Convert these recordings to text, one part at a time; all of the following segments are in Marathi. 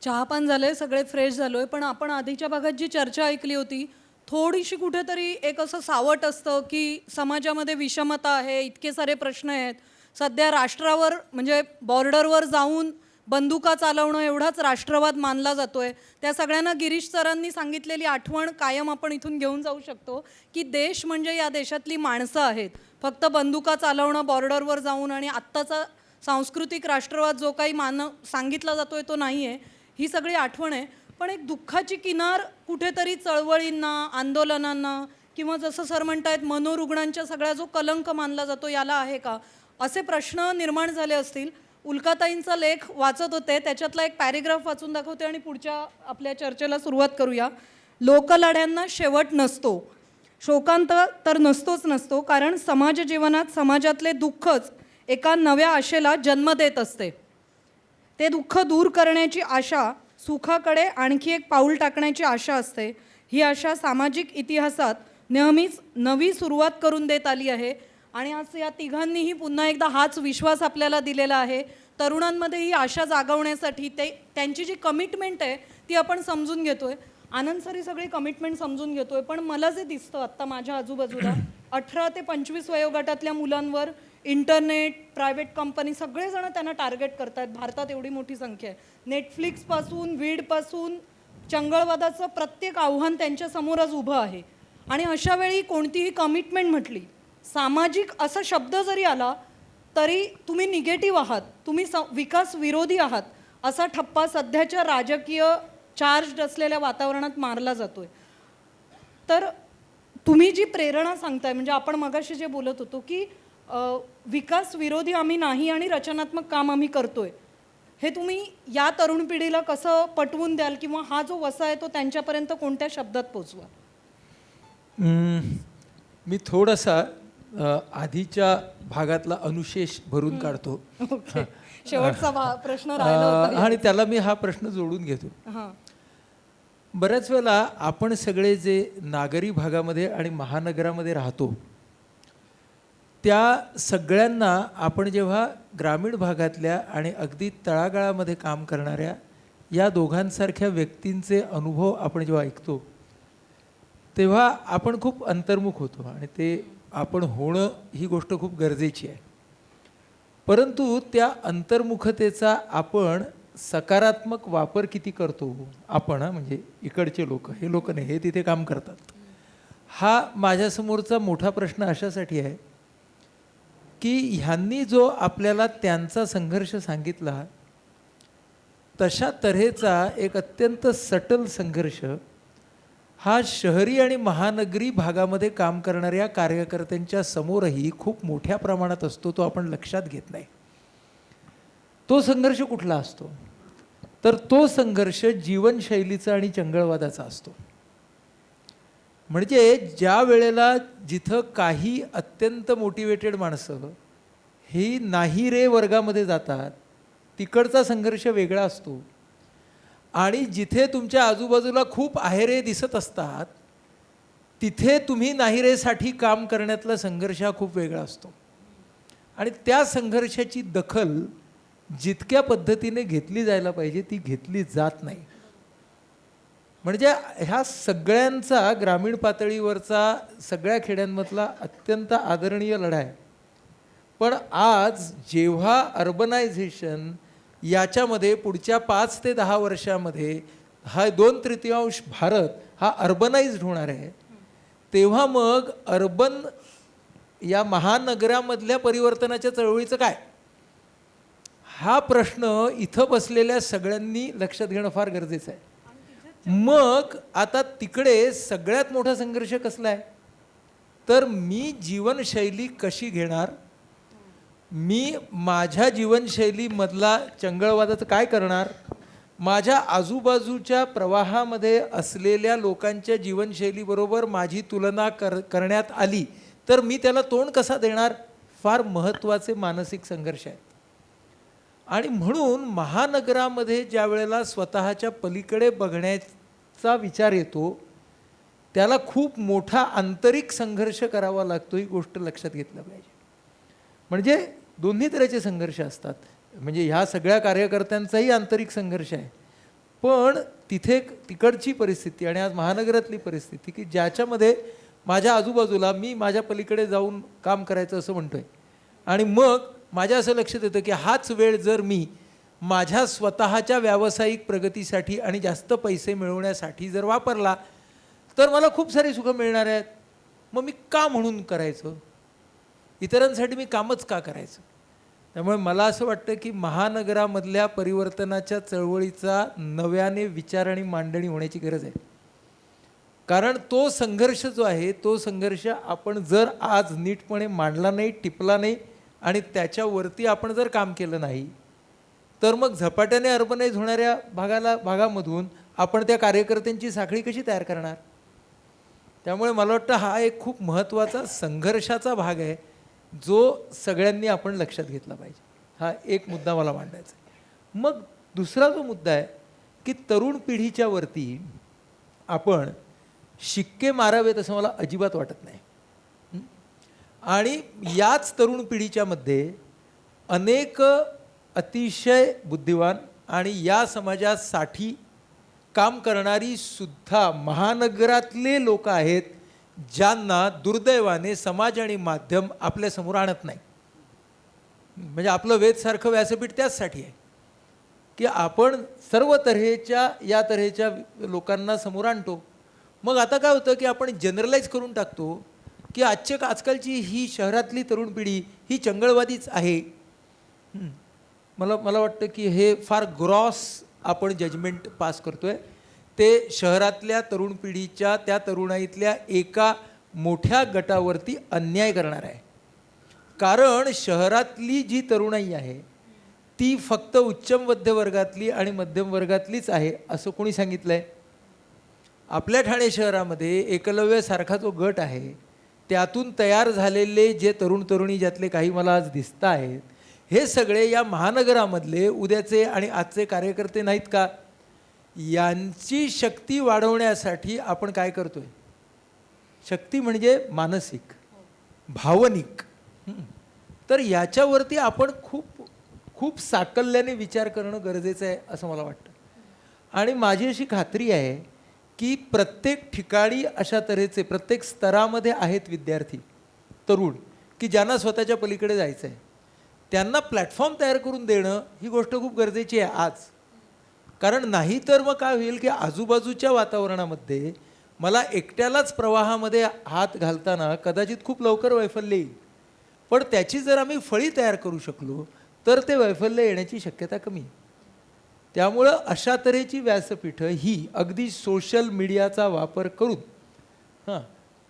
चहापान झालंय, सगळे फ्रेश झालोय, पण आपण आधीच्या भागात जी चर्चा ऐकली होती, थोडीशी कुठेतरी एक असं सावट असतं, की समाजामध्ये विषमता आहे, इतके सारे प्रश्न आहेत. सध्या राष्ट्रावर म्हणजे बॉर्डरवर जाऊन बंदुका चालवणं एवढाच राष्ट्रवाद मानला जातोय. त्या सगळ्यांना गिरीश सरांनी सांगितलेली आठवण कायम आपण इथून घेऊन जाऊ शकतो, की देश म्हणजे या देशातली माणसं आहेत. फक्त बंदुका चालवणं बॉर्डरवर जाऊन आणि आत्ताचा सांस्कृतिक राष्ट्रवाद जो काही सांगितला जातोय तो नाही आहे. ही सगळी आठवण आहे. पण एक दुःखाची किनार कुठेतरी चळवळींना, आंदोलनांना किंवा जसं सर म्हणतायत मनोरुग्णांच्या सगळा जो कलंक मानला जातो याला आहे का? असे प्रश्न निर्माण झाले असतील. उल्काताईंचा लेख वाचत होते, त्याच्यातला एक पॅरेग्राफ वाचून दाखवते आणि पुढच्या आपल्या चर्चेला सुरुवात करूया. लोकलढ्यांना शेवट नसतो. शोकांत तर नसतो, कारण समाज जीवनात समाजातले दुःखच एका नव्या आशेला जन्म देत असते. ते दुःख दूर करण्याची आशा, सुखाकडे आणखी एक पाऊल टाकण्याची आशा असते. ही आशा सामाजिक इतिहासात नेहमीच नवी सुरुवात करून देत आली आहे. आणि आज या तिघांनीही पुन्हा एकदा हाच विश्वास आपल्याला दिलेला आहे. तरुणांमध्ये ही आशा जागवण्यासाठी त्यांची जी कमिटमेंट आहे ती आपण समजून घेतोय. आनंद सर ही सगळी कमिटमेंट समजून घेतोय, पण मला जे दिसतं आत्ता माझ्या आजूबाजूला 18 ते 25 वयोगटातल्या मुलांवर इंटरनेट, प्रायव्हेट कंपनी सगळेजण त्यांना टार्गेट करतात. भारतात एवढी मोठी संख्या आहे. नेटफ्लिक्सपासून वीडपासून चंगळवादाचं प्रत्येक आव्हान त्यांच्यासमोर आज उभं आहे. आणि अशा वेळी कोणतीही कमिटमेंट म्हटली, सामाजिक असा शब्द जरी आला तरी तुम्ही निगेटिव्ह आहात, तुम्ही विकास विरोधी आहात, असा ठप्पा सध्याच्या राजकीय चार्ज असलेल्या वातावरणात मारला जातोय. तर तुम्ही जी प्रेरणा सांगताय, म्हणजे आपण मगाशी जे बोलत होतो की विकास विरोधी आम्ही नाही आणि रचनात्मक काम आम्ही करतोय, हे तुम्ही या तरुण पिढीला कसं पटवून द्याल किंवा हा जो वसा आहे तो त्यांच्यापर्यंत कोणत्या शब्दात पोचवा? मी थोडासा आधीच्या भागातला अनुशेष भरून काढतो. शेवटचा प्रश्न राहिला होता आणि त्याला मी हा प्रश्न जोडून घेतो. बऱ्याच वेळेला आपण सगळे जे नागरी भागामध्ये आणि महानगरामध्ये राहतो त्या सगळ्यांना आपण जेव्हा ग्रामीण भागातल्या आणि अगदी तळागाळामध्ये काम करणाऱ्या या दोघांसारख्या व्यक्तींचे अनुभव आपण जेव्हा ऐकतो तेव्हा आपण खूप अंतर्मुख होतो आणि ते आपण होणं ही गोष्ट खूप गरजेची आहे. परंतु त्या अंतर्मुखतेचा आपण सकारात्मक वापर किती करतो आपण, म्हणजे इकडचे लोक, हे लोक नाही, हे तिथे काम करतात, हा माझ्यासमोरचा मोठा प्रश्न अशासाठी आहे की ह्यांनी जो आपल्याला त्यांचा संघर्ष सांगितला तशा तऱ्हेचा एक अत्यंत सटल संघर्ष हा शहरी आणि महानगरी भागामध्ये काम करणाऱ्या कार्यकर्त्यांच्या समोरही खूप मोठ्या प्रमाणात असतो. तो आपण लक्षात घेत नाही. तो संघर्ष कुठला असतो तर तो संघर्ष जीवनशैलीचा आणि चंगळवादाचा असतो. म्हणजे ज्या वेळेला जिथं काही अत्यंत मोटिवेटेड माणसं ही नाही रे वर्गामध्ये जातात तिकडचा संघर्ष वेगळा असतो आणि जिथे तुमच्या आजूबाजूला खूप आहेरे दिसत असतात तिथे तुम्ही नाही रेसाठी काम करण्यातला संघर्ष हा खूप वेगळा असतो. आणि त्या संघर्षाची दखल जितक्या पद्धतीने घेतली जायला पाहिजे ती घेतली जात नाही. म्हणजे ह्या सगळ्यांचा ग्रामीण पातळीवरचा सगळ्या खेड्यांमधला अत्यंत आदरणीय लढा आहे. पण आज जेव्हा अर्बनायझेशन याच्यामध्ये पुढच्या 5 ते 10 वर्षामध्ये हा 2/3 भारत हा अर्बनाइज्ड होणार आहे तेव्हा मग अर्बन या महानगरामधल्या परिवर्तनाच्या चळवळीचं काय, हा प्रश्न इथं बसलेल्या सगळ्यांनी लक्षात घेणं फार गरजेचं आहे. मग आता तिकडे सगळ्यात मोठा संघर्ष कसला आहे तर मी जीवनशैली कशी घेणार, मी माझ्या जीवनशैलीमधला चंगळवादाचं काय करणार, माझ्या आजूबाजूच्या प्रवाहामध्ये असलेल्या लोकांच्या जीवनशैलीबरोबर माझी तुलना करण्यात आली तर मी त्याला तोंड कसा देणार, फार महत्त्वाचे मानसिक संघर्ष आहेत. आणि म्हणून महानगरामध्ये ज्या वेळेला स्वतःच्या पलीकडे बघण्याचा विचार येतो त्याला खूप मोठा आंतरिक संघर्ष करावा लागतो. ही गोष्ट लक्षात घेतलं पाहिजे. म्हणजे दोन्ही तऱ्हेचे संघर्ष असतात. म्हणजे ह्या सगळ्या कार्यकर्त्यांचाही आंतरिक संघर्ष आहे पण तिथे तिकडची परिस्थिती आणि आज महानगरातली परिस्थिती की ज्याच्यामध्ये माझ्या आजूबाजूला मी माझ्या पलीकडे जाऊन काम करायचं असं म्हणतोय आणि मग माझ्या असं लक्षात येतं की हाच वेळ जर मी माझ्या स्वतःच्या व्यावसायिक प्रगतीसाठी आणि जास्त पैसे मिळवण्यासाठी जर वापरला तर मला खूप सारी सुखं मिळणार आहेत. मग मी का म्हणून करायचं, इतरांसाठी मी कामच का करायचं. त्यामुळे मला असं वाटतं की महानगरामधल्या परिवर्तनाच्या चळवळीचा नव्याने विचार आणि मांडणी होण्याची गरज आहे. कारण तो संघर्ष जो आहे तो संघर्ष आपण जर आज नीटपणे मांडला नाही, टिपला नाही आणि त्याच्यावरती आपण जर काम केलं नाही तर मग झपाट्याने अर्बनाइज होणाऱ्या भागामधून आपण त्या कार्यकर्त्यांची साखळी कशी तयार करणार. त्यामुळे मला वाटतं हा एक खूप महत्त्वाचा संघर्षाचा भाग आहे जो सगळ्यांनी आपण लक्षात घेतला पाहिजे. हा एक मुद्दा मला मांडायचा आहे. मग दुसरा जो मुद्दा आहे की तरुण पिढीच्या वरती आपण शिक्के मारावेत असं मला अजिबात वाटत नाही. आणि याच तरुण पिढीच्या मध्ये अनेक अतिशय बुद्धिवान आणि या समाजासाठी काम करणारी सुद्धा महानगरातले लोक आहेत ज्यांना दुर्दैवाने समाज आणि माध्यम आपल्यासमोर आणत नाही. म्हणजे आपलं वेदसारखं व्यासपीठ त्याचसाठी आहे की आपण सर्व तऱ्हेच्या या तऱ्हेच्या लोकांना समोर आणतो. मग आता काय होतं की आपण जनरलाइज करून टाकतो की आजकालची ही शहरातली तरुण पिढी ही चंगळवादीच आहे. मला वाटतं की हे फार ग्रॉस आपण जजमेंट पास करतोय. ते शहरातल्या तरुण पिढीच्या त्या तरुणाईतल्या एका मोठ्या गटावरती अन्याय करणार आहे. कारण शहरातली जी तरुणाई आहे ती फक्त उच्च मध्यमवर्गातली आणि मध्यम वर्गातलीच आहे असं कोणी सांगितलं आहे. आपल्या ठाणे शहरामध्ये एकलव्यसारखा जो गट आहे त्यातून तयार झालेले जे तरुण तरुणी ज्यातले काही मला आज दिसत आहेत हे सगळे या महानगरामधले उद्याचे आणि आजचे कार्यकर्ते नाहीत का. यांची शक्ती वाढवण्यासाठी आपण काय करतोय. शक्ती म्हणजे मानसिक, भावनिक. तर याच्यावरती आपण खूप खूप साकल्याने विचार करणं गरजेचं आहे असं मला वाटतं. आणि माझी अशी खात्री आहे की प्रत्येक ठिकाणी अशा तऱ्हेचे प्रत्येक स्तरामध्ये आहेत विद्यार्थी तरुण की ज्यांना स्वतःच्या पलीकडे जायचं आहे. त्यांना प्लॅटफॉर्म तयार करून देणं ही गोष्ट खूप गरजेची आहे आज. कारण नाही तर मग काय होईल की आजूबाजूच्या वातावरणामध्ये मला एकट्यालाच प्रवाहामध्ये हात घालताना कदाचित खूप लवकर वैफल्य येईल. पण त्याची जर आम्ही फळी तयार करू शकलो तर ते वैफल्य येण्याची शक्यता कमी आहे. त्यामुळं अशा तऱ्हेची व्यासपीठं ही अगदी सोशल मीडियाचा वापर करून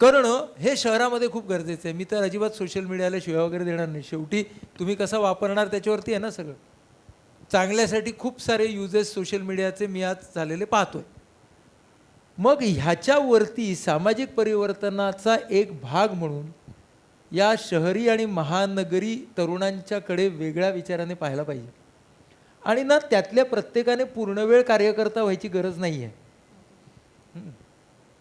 करणं हे शहरामध्ये खूप गरजेचं आहे. मी तर अजिबात सोशल मीडियाला शिव्या वगैरे देणार नाही. शेवटी तुम्ही कसं वापरणार त्याच्यावरती आहे ना सगळं. चांगल्यासाठी खूप सारे युजेस सोशल मीडियाचे मी आज झालेले पाहतोय. मग ह्याच्यावरती सामाजिक परिवर्तनाचा एक भाग म्हणून या शहरी आणि महानगरी तरुणांच्याकडे वेगळ्या विचाराने पाहायला पाहिजे. आणि ना त्यातल्या प्रत्येकाने पूर्णवेळ कार्यकर्ता व्हायची गरज नाही आहे.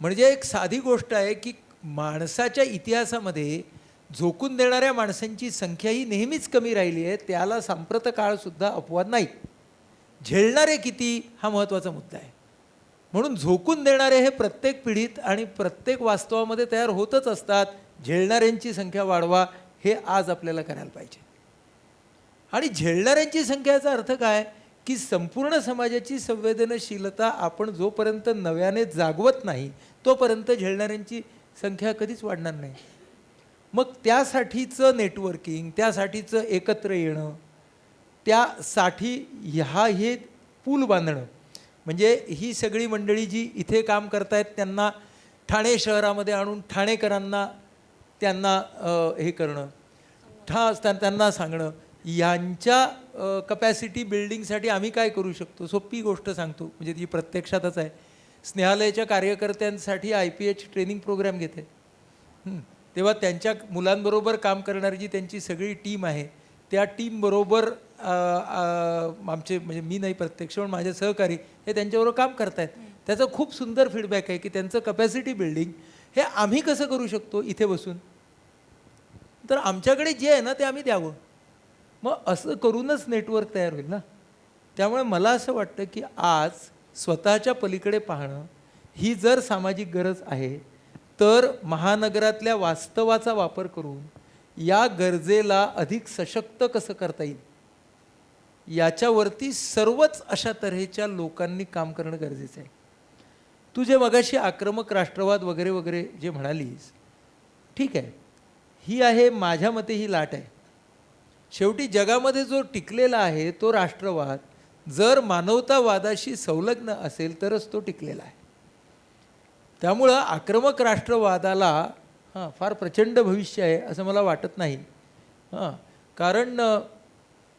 म्हणजे एक साधी गोष्ट आहे की माणसाच्या इतिहासामध्ये झोकून देणाऱ्या माणसांची संख्या ही नेहमीच कमी राहिली आहे. त्याला सांप्रत काळसुद्धा अपवाद नाही. झेलणारे किती हा महत्त्वाचा मुद्दा आहे. म्हणून झोकून देणारे हे प्रत्येक पिढीत आणि प्रत्येक वास्तवामध्ये तयार होतच असतात. झेलणाऱ्यांची संख्या वाढवा हे आज आपल्याला करायला पाहिजे. आणि झेलणाऱ्यांची संख्येचा अर्थ काय की संपूर्ण समाजाची संवेदनशीलता आपण जोपर्यंत नव्याने जागवत नाही तोपर्यंत झेलणाऱ्यांची संख्या कधीच वाढणार नाही. मग त्यासाठीचं नेटवर्किंग, त्यासाठीचं एकत्र येणं, त्यासाठी हे पूल बांधणं म्हणजे ही सगळी मंडळी जी इथे काम करतायत त्यांना ठाणे शहरामध्ये आणून ठाणेकरांना त्यांना हे करणं, त्यांना सांगणं यांच्या कपॅसिटी बिल्डिंगसाठी आम्ही काय करू शकतो. सोपी गोष्ट सांगतो म्हणजे ती प्रत्यक्षातच आहे. स्नेहालयाच्या कार्यकर्त्यांसाठी IPH ट्रेनिंग प्रोग्राम घेते. तेव्हा त्यांच्या मुलांबरोबर काम करणारी जी त्यांची सगळी टीम आहे त्या टीमबरोबर आमचे म्हणजे मी नाही प्रत्यक्ष पण माझे सहकारी हे त्यांच्याबरोबर काम करत आहेत. त्याचा खूप सुंदर फीडबॅक आहे की त्यांचं कपॅसिटी बिल्डिंग हे आम्ही कसं करू शकतो इथे बसून. तर आमच्याकडे जे आहे ना ते आम्ही द्यावं. मग असं करूनच नेटवर्क तयार होईल ना. त्यामुळे मला असं वाटतं की आज स्वतःच्या पलीकडे पाहणं ही जर सामाजिक गरज आहे, तर महानगरातल्या वास्तवाचा वापर करून या गरजेला अधिक सशक्त कसं करता येईल याच्यावरती सर्वच अशा तऱ्हेच्या लोकांनी काम करणं गरजेचं आहे. तू जे मगाशी आक्रमक राष्ट्रवाद वगैरे वगैरे जे म्हणालीस, ठीक आहे, ही आहे माझ्या मते ही लाट आहे. शेवटी जगामध्ये जो टिकलेला आहे तो राष्ट्रवाद जर मानवतावादाशी संलग्न असेल तरच तो टिकलेला आहे. त्यामुळं आक्रमक राष्ट्रवादाला फार प्रचंड भविष्य आहे असं मला वाटत नाही. कारण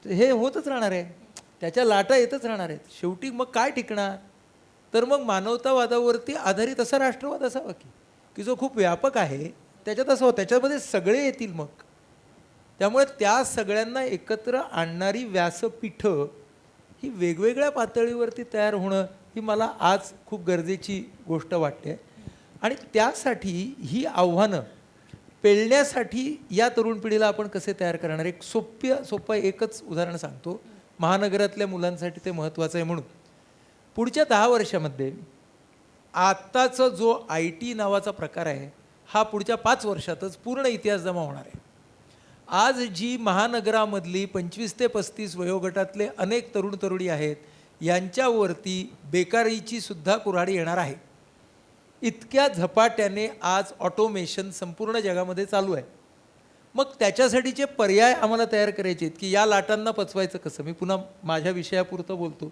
हे होतच राहणार आहे, त्याच्या लाटा येतच राहणार आहेत. शेवटी मग काय टिकणार, तर मग मानवतावादावरती आधारित असा राष्ट्रवाद असावा की जो खूप व्यापक आहे, त्याच्यात असं त्याच्यामध्ये सगळे येतील. मग त्यामुळे त्या सगळ्यांना एकत्र आणणारी व्यासपीठं ही वेगवेगळ्या पातळीवरती तयार होणं ही मला आज खूप गरजेची गोष्ट वाटते. आणि त्यासाठी ही आव्हानं पेलण्यासाठी या तरुण पिढीला आपण कसे तयार करणार, एक सोपं एकच उदाहरण सांगतो. महानगरातल्या मुलांसाठी ते महत्त्वाचं आहे. म्हणून पुढच्या 10 वर्षामध्ये आत्ताचा जो IT नावाचा प्रकार आहे हा पुढच्या 5 वर्षातच पूर्ण इतिहास जमा होणार आहे. आज जी महानगरामधली 25 ते 35 वयोगटातले अनेक तरुण तरुणी आहेत यांच्यावरती बेकारीची सुद्धा कुऱ्हाडी येणार आहे. इतक्या झपाट्याने आज ऑटोमेशन संपूर्ण जगामध्ये चालू आहे. मग त्याच्यासाठीचे पर्याय आम्हाला तयार करायचे आहेत की या लाटांना पचवायचं कसं. मी पुन्हा माझ्या विषयापुरतं बोलतो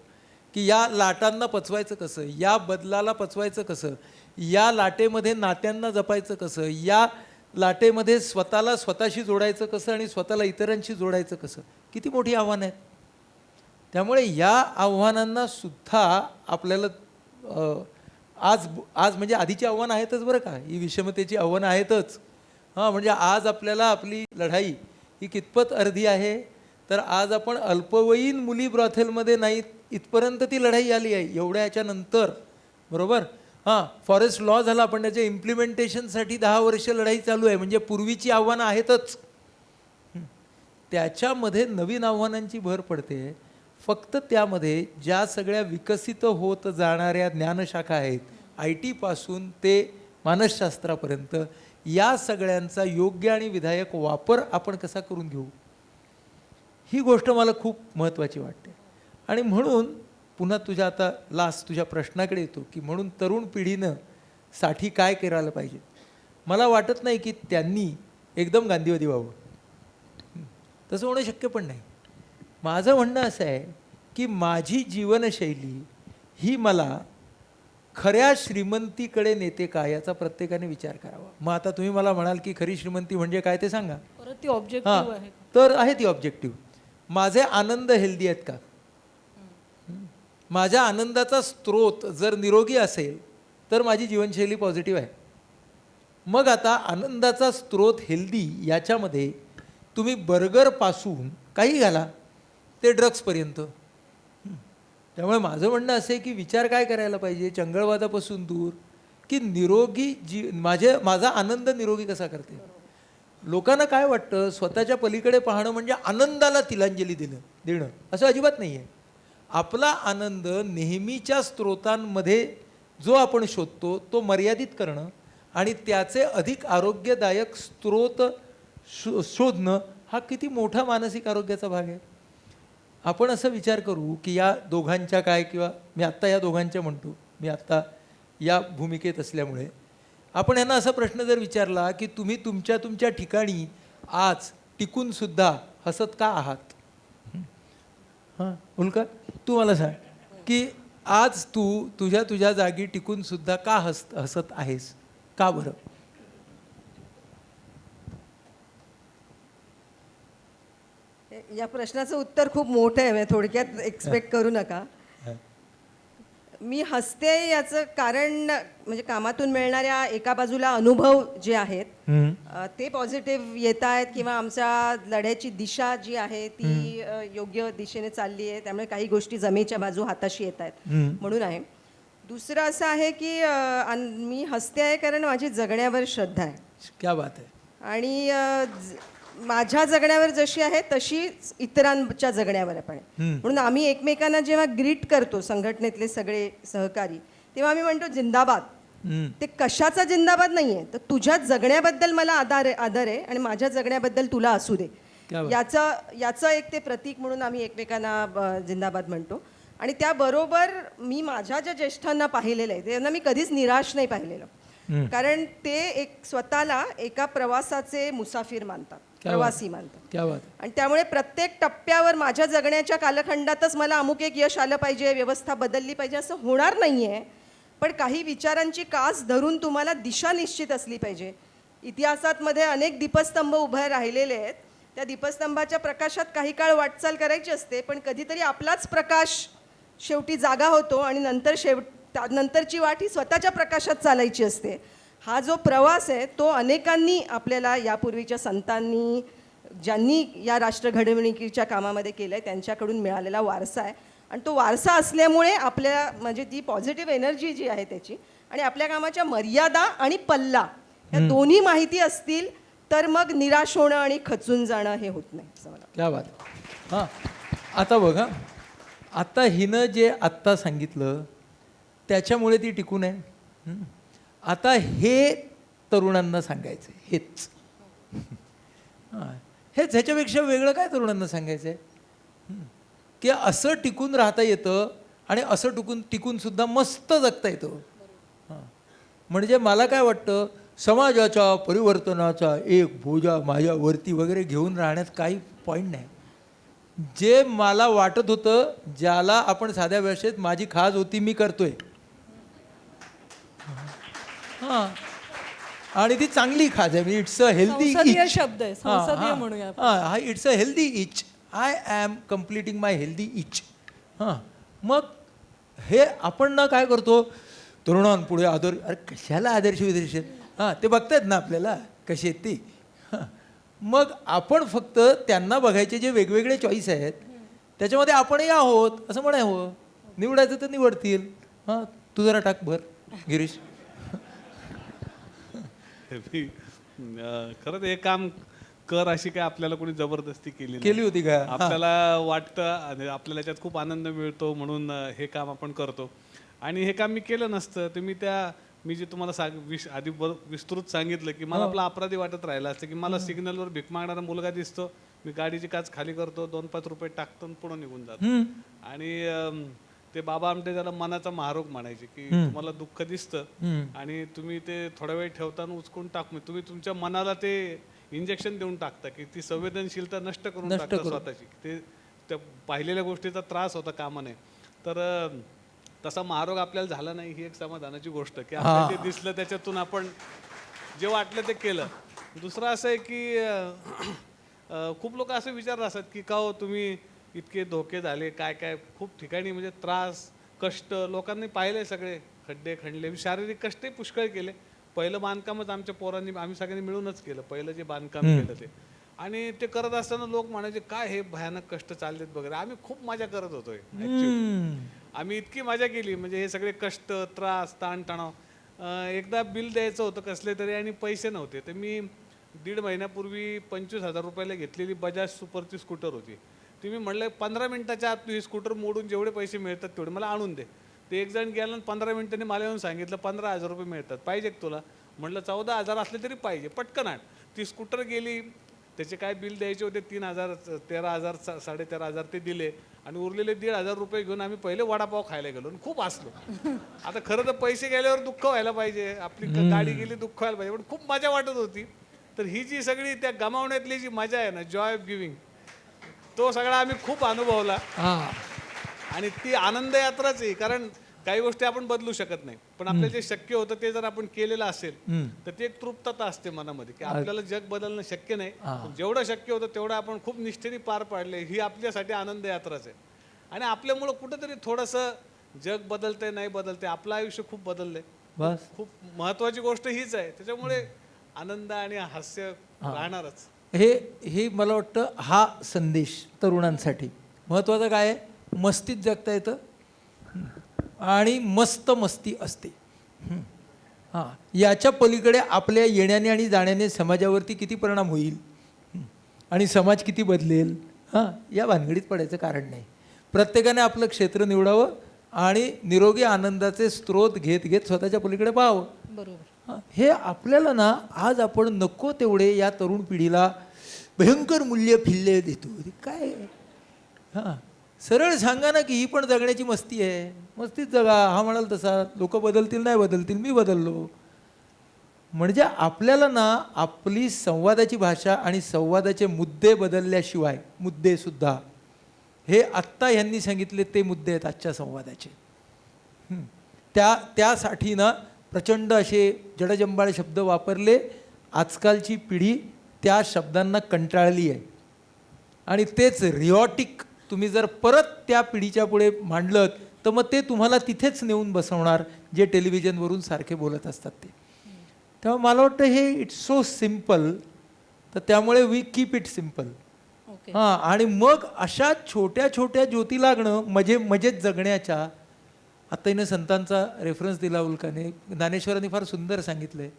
की या लाटांना पचवायचं कसं, या बदलाला पचवायचं कसं, या लाटेमध्ये नात्यांना जपायचं कसं, या लाटेमध्ये स्वतःला स्वतःशी जोडायचं कसं आणि स्वतःला इतरांशी जोडायचं कसं. किती मोठी आव्हानं आहेत. त्यामुळे या आव्हानांना सुद्धा आपल्याला आज म्हणजे आधीची आव्हानं आहेतच बरं का, ही विषमतेची आव्हानं आहेतच. म्हणजे आज आपल्याला आपली लढाई ही कितपत अर्धी आहे, तर आज आपण अल्पवयीन मुली ब्रॉथेलमध्ये नाहीत इथपर्यंत ती लढाई आली आहे एवढ्या याच्यानंतर. बरोबर. फॉरेस्ट लॉ झाला, पण त्याच्या इम्प्लिमेंटेशनसाठी 10 वर्ष लढाई चालू आहे. म्हणजे पूर्वीची आव्हानं आहेतच, त्याच्यामध्ये नवीन आव्हानांची भर पडते. फक्त त्यामध्ये ज्या सगळ्या विकसित होत जाणाऱ्या ज्ञानशाखा आहेत, IT पासून ते मानसशास्त्रापर्यंत, या सगळ्यांचा योग्य आणि विधायक वापर आपण कसा करून घेऊ ही गोष्ट मला खूप महत्त्वाची वाटते. आणि म्हणून पुन्हा तुझ्या प्रश्नाकडे येतो की म्हणून तरुण पिढीनं साठी काय करायला पाहिजे. मला वाटत नाही की त्यांनी एकदम गांधीवादी व्हावं, तसं होणं शक्य पण नाही. माझं म्हणणं असं आहे की माझी जीवनशैली ही मला खऱ्या श्रीमंतीकडे नेते का याचा प्रत्येकाने विचार करावा. मग आता तुम्ही मला म्हणाल की खरी श्रीमंती म्हणजे काय ते सांगा. परत ती ऑब्जेक्टिव्ह आहे. तर आहे ती ऑब्जेक्टिव्ह. माझे आनंद हेल्दी आहेत का, माझ्या आनंदाचा स्रोत जर निरोगी असेल तर माझी जीवनशैली पॉझिटिव्ह आहे. मग आता आनंदाचा स्रोत हेल्दी याच्यामध्ये तुम्ही बर्गरपासून काही घाला ते ड्रग्सपर्यंत. त्यामुळे माझं म्हणणं असं आहे की विचार काय करायला पाहिजे, चंगळवादापासून दूर, की निरोगी माझा आनंद निरोगी कसा करते. लोकांना काय वाटतं, स्वतःच्या पलीकडे पाहणं म्हणजे आनंदाला तिलांजली देणं असं अजिबात नाही आहे. आपला आनंद नेहमीच्या स्रोतांमध्ये जो आपण शोधतो तो मर्यादित करणं आणि त्याचे अधिक आरोग्यदायक स्रोत शोधणं हा किती मोठा मानसिक आरोग्याचा भाग आहे. आपण असं विचार करू की या दोघांच्या काय, किंवा मी आत्ता या दोघांच्या म्हणतो, मी आत्ता या भूमिकेत असल्यामुळे आपण यांना असा प्रश्न जर विचारला की तुम्ही तुमच्या ठिकाणी आज टिकून सुद्धा हसत का आहात. उल्का, तू मला सांग की आज तू तुझ्या जागी टिकून सुद्धा का हसत आहेस, का बरं. या प्रश्नाचं उत्तर खूप मोठं आहे, म्हणजे थोडक्यात एक्सपेक्ट करू नका. मी हसते याचं कारण म्हणजे कामातून मिळणाऱ्या एका बाजूला अनुभव जे आहेत ते पॉझिटिव्ह येत आहेत, किंवा आमच्या लढ्याची दिशा जी आहे ती योग्य दिशेने चालली आहे, त्यामुळे काही गोष्टी जमेच्या बाजू हाताशी येत आहेत म्हणून आहे. दुसरं असं आहे की मी हसते आहे कारण माझी जगण्यावर श्रद्धा आहे. क्या बात आहे. आणि माझ्या जगण्यावर जशी आहे तशीच इतरांच्या जगण्यावर आहे पण म्हणून आम्ही एकमेकांना जेव्हा ग्रीट करतो संघटनेतले सगळे सहकारी तेव्हा आम्ही म्हणतो जिंदाबाद. ते कशाचा जिंदाबाद नाहीये तर तुझ्या जगण्याबद्दल मला आदर आहे आणि माझ्या जगण्याबद्दल तुला असू दे याचं एक ते प्रतीक म्हणून आम्ही एकमेकांना जिंदाबाद म्हणतो. आणि त्याबरोबर मी माझ्या ज्या ज्येष्ठांना पाहिलेलं आहे त्यांना मी कधीच निराश नाही पाहिलेलं कारण ते एक स्वतःला एका प्रवासाचे मुसाफिर मानतात प्रवासी मानतात आणि त्यामुळे प्रत्येक टप्प्यावर माझ्या जगण्याच्या कालखंडातच मला अमुक एक यश आलं पाहिजे व्यवस्था बदलली पाहिजे असं होणार नाहीये. पण काही विचारांची कास धरून तुम्हाला दिशा निश्चित असली पाहिजे. इतिहासात मध्ये अनेक दीपस्तंभ उभे राहिलेले आहेत. त्या दीपस्तंभाच्या प्रकाशात काही काळ वाटचाल करायची असते पण कधीतरी आपलाच प्रकाश शेवटी जागा होतो आणि नंतरची वाट ही स्वतःच्या प्रकाशात चालायची असते. हा जो प्रवास आहे तो अनेकांनी आपल्याला यापूर्वीच्या संतांनी ज्यांनी या राष्ट्र घडवणुकीच्या कामामध्ये केलं आहे त्यांच्याकडून मिळालेला वारसा आहे आणि तो वारसा असल्यामुळे आपल्या म्हणजे ती पॉझिटिव्ह एनर्जी जी आहे त्याची आणि आपल्या कामाच्या मर्यादा आणि पल्ला या दोन्ही माहिती असतील तर मग निराश होणं आणि खचून जाणं हे होत नाही असं मला. क्या बात. हां आता बघा आता हिनं जे आत्ता सांगितलं त्याच्यामुळे ती टिकून आहे. आता हे तरुणांना सांगायचं आहे हेच हेच ह्याच्यापेक्षा वेगळं काय तरुणांना सांगायचं आहे की असं टिकून राहता येतं आणि असं टिकून सुद्धा मस्त जगता येतं. म्हणजे मला काय वाटतं समाजाच्या परिवर्तनाचा एक बोजा माझ्यावरती वगैरे घेऊन राहण्यात काही पॉईंट नाही. जे मला वाटत होतं ज्याला आपण साध्या भाषेत माझी खाज होती मी करतोय हां आणि ती चांगली खाज आहे. इट्स अ हेल्दी संसदीय शब्द आहे संसदीय म्हणूया. हा it's a healthy itch. I am completing my healthy itch. हां मग हे आपण ना काय करतो तरुणांपुढे अरे कशाला आदर्श विदर्श हां ते बघतायत ना आपल्याला कशी आहेत ती. मग आपण फक्त त्यांना बघायचे जे वेगवेगळे चॉईस आहेत त्याच्यामध्ये आपणही आहोत असं म्हणावं. निवडायचं तर निवडतील. हां तू जरा टाक भर गिरीश. खरंच हे काम कर अशी काय आपल्याला कोणी जबरदस्ती केली होती का? आपल्याला वाटतं आणि आपल्याला त्यात खूप आनंद मिळतो म्हणून हे काम आपण करतो. आणि हे काम मी केलं नसतं तर मी जे तुम्हाला आधी विस्तृत सांगितलं की मला आपला अपराधी वाटत राहिला असतं की मला सिग्नलवर भीक मागणारा मुलगा दिसतो मी गाडीची काच खाली करतो 2-5 रुपये टाकतो पुढे निघून जातो. आणि ते बाबा आमटे त्याला मनाचा महारोग म्हणायचे की तुम्हाला दुःख दिसतं आणि तुम्ही ते थोडा वेळ ठेवताना उचकून टाकून तुम्ही तुमच्या मनाला ते इंजेक्शन देऊन टाकता की ती संवेदनशीलता नष्ट करून टाकता स्वतःची. ते त्या पाहिलेल्या गोष्टीचा त्रास होता कामा नये. तर तसा महारोग आपल्याला झाला नाही ही एक समाधानाची गोष्ट की आपल्याला जे दिसलं त्याच्यातून आपण जे वाटलं ते केलं. दुसरं असं आहे की खूप लोक असं विचारत असतात की का हो तुम्ही इतके धोके झाले काय काय खूप ठिकाणी म्हणजे त्रास कष्ट लोकांनी पाहिले सगळे खड्डे खणले शारीरिक कष्टही पुष्कळ केले. पहिलं बांधकामच आमच्या पोरांनी आम्ही सगळ्यांनी मिळूनच केलं पहिलं जे बांधकाम केलं ते. आणि ते करत असताना लोक म्हणायचे काय हे भयानक कष्ट चाललेत वगैरे. आम्ही खूप मजा करत होतोय आम्ही इतकी मजा केली म्हणजे हे सगळे कष्ट त्रास ताणतणाव. एकदा बिल द्यायचं होतं कसले तरी आणि पैसे नव्हते तर मी 1.5 महिन्यापूर्वी 25,000 रुपयाला घेतलेली बजाज सुपरची स्कूटर होती. तुम्ही म्हणलं 15 मिनिटाच्या आत तू ही स्कूटर मोडून जेवढे पैसे मिळतात तेवढे मला आणून दे. ते एक जण गेला 15 मिनिटांनी मला येऊन सांगितलं 15,000 रुपये मिळतात पाहिजे तुला. म्हटलं 14,000 असले तरी पाहिजे पटकन आण. ती स्कूटर गेली त्याचे काय बिल द्यायचे होते 3,000 13,000 13,500 ते दिले आणि उरलेले 1,500 रुपये घेऊन आम्ही पहिले वडापाव खायला गेलो आणि खूप हसलो. आता खरं तर पैसे गेल्यावर दुःख व्हायला पाहिजे आपली गाडी गेली दुःख व्हायला पाहिजे पण खूप मजा वाटत होती. तर ही जी सगळी त्या गमावण्यातली जी मजा आहे ना जॉय ऑफ गिव्हिंग तो सगळा आम्ही खूप अनुभवला. आणि ती आनंद यात्राच आहे कारण काही गोष्टी आपण बदलू शकत नाही पण आपल्याला जे शक्य होतं ते जर आपण केलेलं असेल तर ती एक तृप्तता असते मनामध्ये की आपल्याला जग बदलणं शक्य नाही जेवढं शक्य होतं तेवढं आपण खूप निष्ठेने पार पाडले. ही आपल्यासाठी आनंद यात्राच आहे. आणि आपल्यामुळं कुठंतरी थोडंसं जग बदलतंय नाही बदलतंय आपलं आयुष्य खूप बदललंय. बस खूप महत्वाची गोष्ट हीच आहे. त्याच्यामुळे आनंद आणि हास्य राहणारच. हे मला वाटतं हा संदेश तरुणांसाठी महत्त्वाचं काय आहे मस्तीत जगता येतं आणि मस्त मस्ती असते. याच्या पलीकडे आपल्या येण्याने आणि जाण्याने समाजावरती किती परिणाम होईल आणि समाज किती बदलेल, हां, या भानगडीत पडायचं कारण नाही. प्रत्येकाने आपलं क्षेत्र निवडावं आणि निरोगी आनंदाचे स्रोत घेत घेत स्वतःच्या पलीकडे पाहावं. बरोबर. हां, हे आपल्याला ना आज आपण नको तेवढे या तरुण पिढीला भयंकर मूल्य फिल्ले देतो. हे काय आहे? हां, सरळ सांगा ना की ही पण जगण्याची मस्ती आहे, मस्तीत जगा. हा म्हणाल तसा, लोक बदलतील नाही बदलतील, मी बदललो. म्हणजे आपल्याला ना आपली संवादाची भाषा आणि संवादाचे मुद्दे बदलल्याशिवाय, मुद्देसुद्धा हे आत्ता ह्यांनी सांगितले ते मुद्दे आहेत आजच्या संवादाचे. त्यासाठी ना प्रचंड असे जडजंबाळ शब्द वापरले. आजकालची पिढी त्या शब्दांना कंटाळली आहे आणि तेच रिऑटिक तुम्ही जर परत त्या पिढीच्या पुढे मांडलं तर मग ते तुम्हाला तिथेच नेऊन बसवणार जे टेलिव्हिजनवरून सारखे बोलत असतात ते. तेव्हा मला वाटतं हे इट्स सो सिम्पल, तर त्यामुळे we keep it simple. Okay. हां, आणि मग अशा छोट्या छोट्या ज्योती लागणं मजेत जगण्याच्या. आता हिनं संतांचा रेफरन्स दिला उल्काने. ज्ञानेश्वरांनी फार सुंदर सांगितलं आहे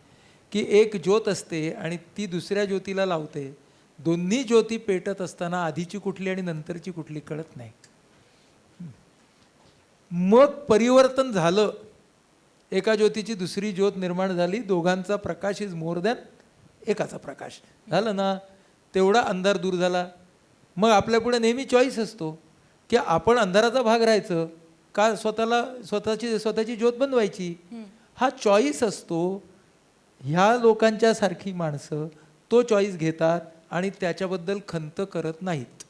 की एक ज्योत असते आणि ती दुसऱ्या ज्योतीला लावते. दोन्ही ज्योती पेटत असताना आधीची कुठली आणि नंतरची कुठली कळत नाही. मग परिवर्तन झालं, एका ज्योतीची दुसरी ज्योत निर्माण झाली. दोघांचा प्रकाश इज मोर दॅन एकाचा प्रकाश. झालं ना, तेवढा अंधार दूर झाला. मग आपल्यापुढे नेहमी चॉईस असतो की आपण अंधाराचा भाग राहायचं का स्वतःची ज्योत बनवायची. हा चॉईस असतो. ह्या लोकांच्या सारखी माणसं तो चॉईस घेतात आणि त्याच्याबद्दल खंत करत नाहीत.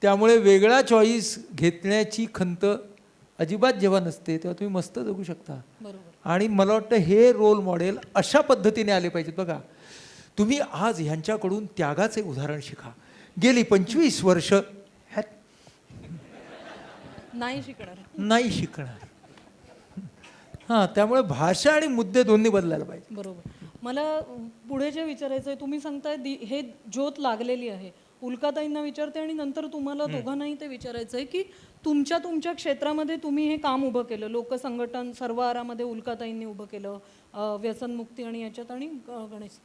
त्यामुळे वेगळा चॉईस घेतण्याची खंत अजिबात जेव्हा नसते तेव्हा तुम्ही मस्त जगू शकता. बरोबर. आणि मला वाटतं हे रोल मॉडेल अशा पद्धतीने आले पाहिजेत. बघा, तुम्ही आज ह्यांच्याकडून त्यागाचे उदाहरण शिका. गेली 25 वर्ष नाही शिकणार. नाही शिकणार. हां, त्यामुळे भाषा आणि मुद्दे दोन्ही बदलायला पाहिजे. बरोबर. मला पुढे जे विचारायचं आहे, तुम्ही सांगताय हे ज्योत लागलेली आहे. उल्काताईंना विचारते आणि नंतर तुम्हाला दोघांनाही ते विचारायचं आहे की तुमच्या क्षेत्रामध्ये तुम्ही हे काम उभं केलं, लोकसंघटन सर्व आरामध्ये उल्काताईंनी उभं केलं, व्यसनमुक्ती आणि याच्यात, आणि गणेश,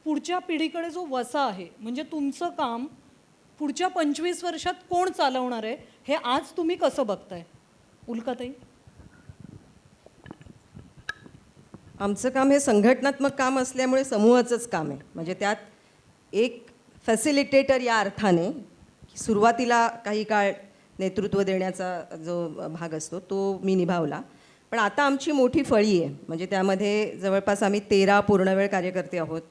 पुढच्या पिढीकडे जो वसा आहे, म्हणजे तुमचं काम पुढच्या 25 वर्षात कोण चालवणार आहे हे आज तुम्ही कसं बघताय उल्काताई? आमचं काम हे संघटनात्मक काम असल्यामुळे समूहाचंच काम आहे. म्हणजे त्यात एक फॅसिलिटेटर या अर्थाने सुरुवातीला काही काळ नेतृत्व देण्याचा जो भाग असतो तो मी निभावला. पण आता आमची मोठी फळी आहे. म्हणजे त्यामध्ये जवळपास आम्ही 13 पूर्णवेळ कार्यकर्ते आहोत.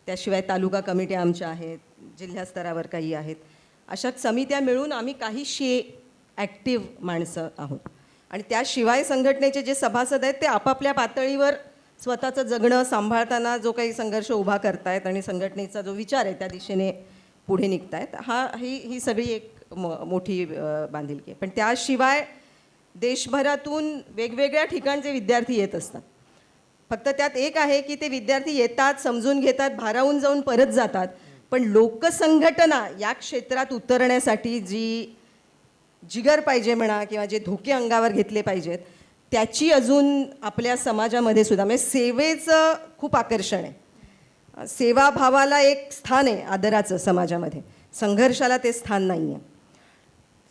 त्याशिवाय तालुका कमिट्या आमच्या आहेत, जिल्हा स्तरावर काही आहेत. अशा समित्या मिळून आम्ही काहीशी ॲक्टिव्ह माणसं आहोत. आणि त्याशिवाय संघटनेचे जे सभासद आहेत ते आपापल्या पातळीवर स्वतःचं जगणं सांभाळताना जो काही संघर्ष उभा करतायत आणि संघटनेचा जो विचार आहे त्या दिशेने पुढे निघतायत. ही सगळी एक मोठी बांधिलकी आहे. पण त्याशिवाय देशभरातून वेगवेगळ्या ठिकाणचे विद्यार्थी येत असतात. फक्त त्यात एक आहे की ते विद्यार्थी येतात, समजून घेतात, भारावून जाऊन परत जातात. पण लोकसंघटना या क्षेत्रात उतरण्यासाठी जी जिगर पाहिजे म्हणा किंवा जे धोके अंगावर घेतले पाहिजेत त्याची अजून आपल्या समाजामध्ये सुद्धा, म्हणजे सेवेचं खूप आकर्षण आहे. सेवाभावाला एक स्थान आहे आदराचं समाजामध्ये. संघर्षाला ते स्थान नाही आहे.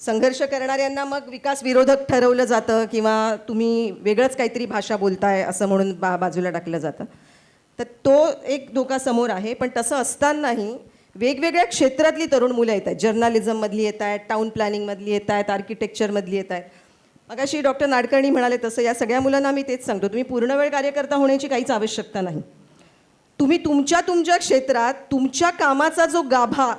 संघर्ष करणाऱ्यांना मग विकास विरोधक ठरवलं जातं किंवा तुम्ही वेगळंच काहीतरी भाषा बोलताय असं म्हणून बाजूला टाकलं जातं. तर तो एक धोका समोर आहे. पण तसं असतानाही वेगवेगळ्या क्षेत्रातली तरुण मुलं येत आहेत. जर्नालिझममधली येत आहेत, टाऊन प्लॅनिंगमधली येत आहेत, आर्किटेक्चरमधली येत आहेत. मगाशी डॉक्टर नाडकर्णी म्हणाले तसं या सगळ्या मुलांना मी तेच सांगतो, तुम्ही पूर्णवेळ कार्यकर्ता होण्याची काहीच आवश्यकता नाही. तुम्ही तुमच्या क्षेत्रात तुमच्या कामाचा जो गाभा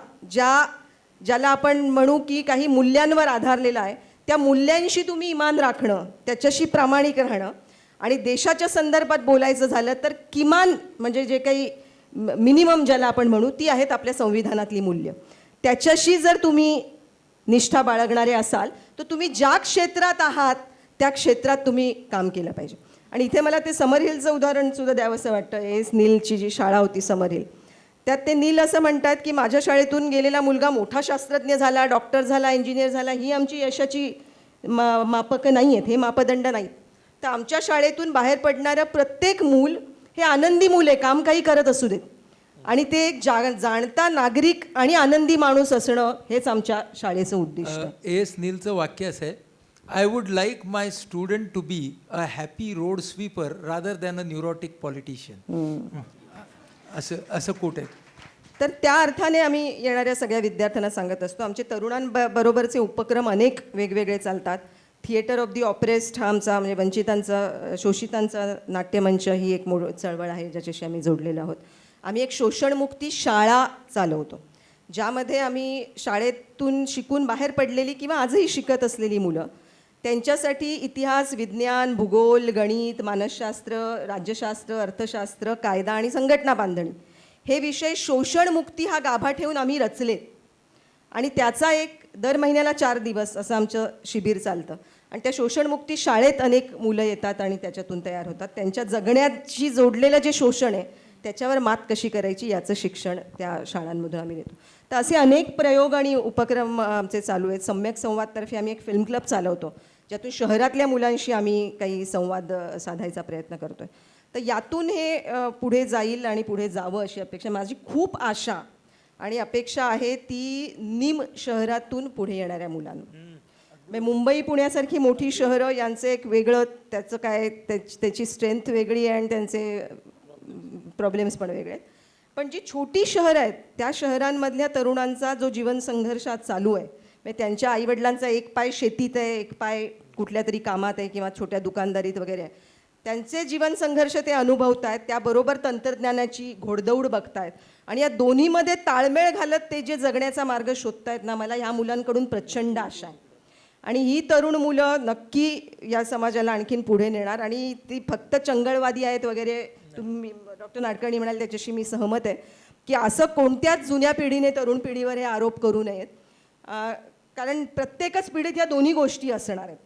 ज्याला आपण म्हणू की काही मूल्यांवर आधारलेला आहे त्या मूल्यांशी तुम्ही इमान राखणं, त्याच्याशी प्रामाणिक राहणं आणि देशाच्या संदर्भात बोलायचं झालं तर किमान म्हणजे जे काही मिनिमम ज्याला आपण म्हणू ती आहेत आपल्या संविधानातली मूल्य. त्याच्याशी जर तुम्ही निष्ठा बाळगणारे असाल तर तुम्ही ज्या क्षेत्रात आहात त्या क्षेत्रात तुम्ही काम केलं पाहिजे. आणि इथे मला ते समर हिलचं उदाहरणसुद्धा द्यावंसं वाटतं. एस नीलची जी शाळा होती समर हिल, त्यात ते नील असं म्हणतात की माझ्या शाळेतून गेलेला मुलगा मोठा शास्त्रज्ञ झाला, डॉक्टर झाला, इंजिनियर झाला, ही आमची यशाची मापकं नाही आहेत, हे मापदंड नाहीत. तर आमच्या शाळेतून बाहेर पडणारं प्रत्येक मूल हे आनंदी मूल आहे, काम काही करत असू देत. आणि ते एक जाणता नागरिक आणि आनंदी माणूस असणं हेच आमच्या शाळेचं उद्दिष्ट आहे. एस नीलचं वाक्य असं आहे, I would like my student to be a happy road sweeper rather than a neurotic politician. असं असं कोट आहे. तर त्या अर्थाने आम्ही येणाऱ्या सगळ्या विद्यार्थ्यांना सांगत असतो, आमचे तरुणांबरोबरचे उपक्रम अनेक वेगवेगळे चालतात. थिएटर ऑफ दी ऑपरेस्ट हा आमचा म्हणजे वंचितांचा शोषितांचा नाट्यमंच ही एक चळवळ आहे ज्याच्याशी आम्ही जोडलेलो आहोत. आम्ही एक शोषणमुक्ती शाळा चालवतो, ज्यामध्ये आम्ही शाळेतून शिकून बाहेर पडलेली किंवा आजही शिकत असलेली मुलं त्यांच्यासाठी इतिहास, विज्ञान, भूगोल, गणित, मानसशास्त्र, राज्यशास्त्र, अर्थशास्त्र, कायदा आणि संघटना बांधणी हे विषय शोषणमुक्ती हा गाभा ठेवून आम्ही रचलेत. आणि त्याचा एक दर महिन्याला 4 दिवस असं आमचं शिबिर चालतं. आणि त्या शोषणमुक्ती शाळेत अनेक मुलं येतात आणि त्याच्यातून तयार होतात. त्यांच्या जगण्याशी जोडलेलं जे शोषण आहे त्याच्यावर मात कशी करायची याचं शिक्षण त्या शाळांमधून आम्ही देतो. तर असे अनेक प्रयोग आणि उपक्रम आमचे चालू आहेत. सम्यक संवादतर्फे आम्ही एक फिल्म क्लब चालवतो, ज्यातून शहरातल्या मुलांशी आम्ही काही संवाद साधायचा प्रयत्न करतो आहे. तर यातून हे पुढे जाईल आणि पुढे जावं अशी अपेक्षा, माझी खूप आशा आणि अपेक्षा आहे ती निम शहरातून पुढे येणाऱ्या मुलांना. म्हणजे मुंबई पुण्यासारखी मोठी शहरं यांचं एक वेगळं त्याचं काय त्याची स्ट्रेंथ वेगळी आहे आणि त्यांचे प्रॉब्लेम्स पण वेगळे आहेत. पण जी छोटी शहरं आहेत त्या शहरांमधल्या तरुणांचा जो जीवन संघर्ष आज चालू आहे, म्हणजे त्यांच्या आईवडिलांचा एक पाय शेतीत आहे, एक पाय कुठल्या तरी कामात आहे किंवा छोट्या दुकानदारीत वगैरे आहे, त्यांचे जीवन संघर्ष ते अनुभवत आहेत. त्याबरोबर तंत्रज्ञानाची घोडदौड बघतायत आणि या दोन्हीमध्ये ताळमेळ घालत ते जे जगण्याचा मार्ग शोधतायत ना, मला ह्या मुलांकडून प्रचंड आशा आहे. आणि ही तरुण मुलं नक्की या समाजाला आणखीन पुढे नेणार. आणि ती फक्त चंगळवादी आहेत वगैरे, तुम्ही डॉक्टर नाडकर्णी म्हणाले त्याच्याशी मी सहमत आहे की असं कोणत्याच जुन्या पिढीने तरुण पिढीवर हे आरोप करू नयेत. कारण प्रत्येकच पिढीत या दोन्ही गोष्टी असणार आहेत.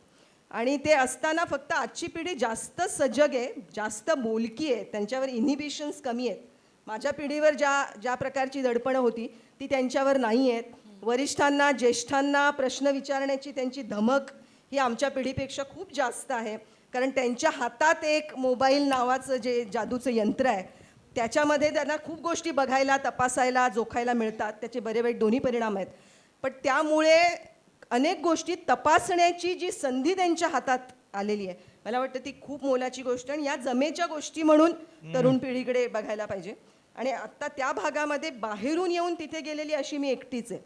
आणि ते असताना फक्त आजची पिढी जास्त सजग आहे, जास्त बोलकी आहे, त्यांच्यावर इनिबिशन्स कमी आहेत. माझ्या पिढीवर ज्या प्रकारची दडपणं होती ती त्यांच्यावर नाही आहेत. वरिष्ठांना ज्येष्ठांना प्रश्न विचारण्याची त्यांची धमक ही आमच्या पिढीपेक्षा खूप जास्त आहे. कारण त्यांच्या हातात एक मोबाईल नावाचं जे जादूचं यंत्र आहे, त्याच्यामध्ये त्यांना खूप गोष्टी बघायला, तपासायला, जोखायला मिळतात. त्याचे बरे वाईट दोन्ही परिणाम आहेत. पण त्यामुळे अनेक गोष्टी तपासण्याची जी संधी त्यांच्या हातात आलेली आहे, मला वाटतं ती खूप मोलाची गोष्ट. आणि या जमेच्या गोष्टी म्हणून तरुण पिढीकडे बघायला पाहिजे. आणि आत्ता त्या भागामध्ये बाहेरून येऊन तिथे गेलेली अशी मी एकटीच आहे.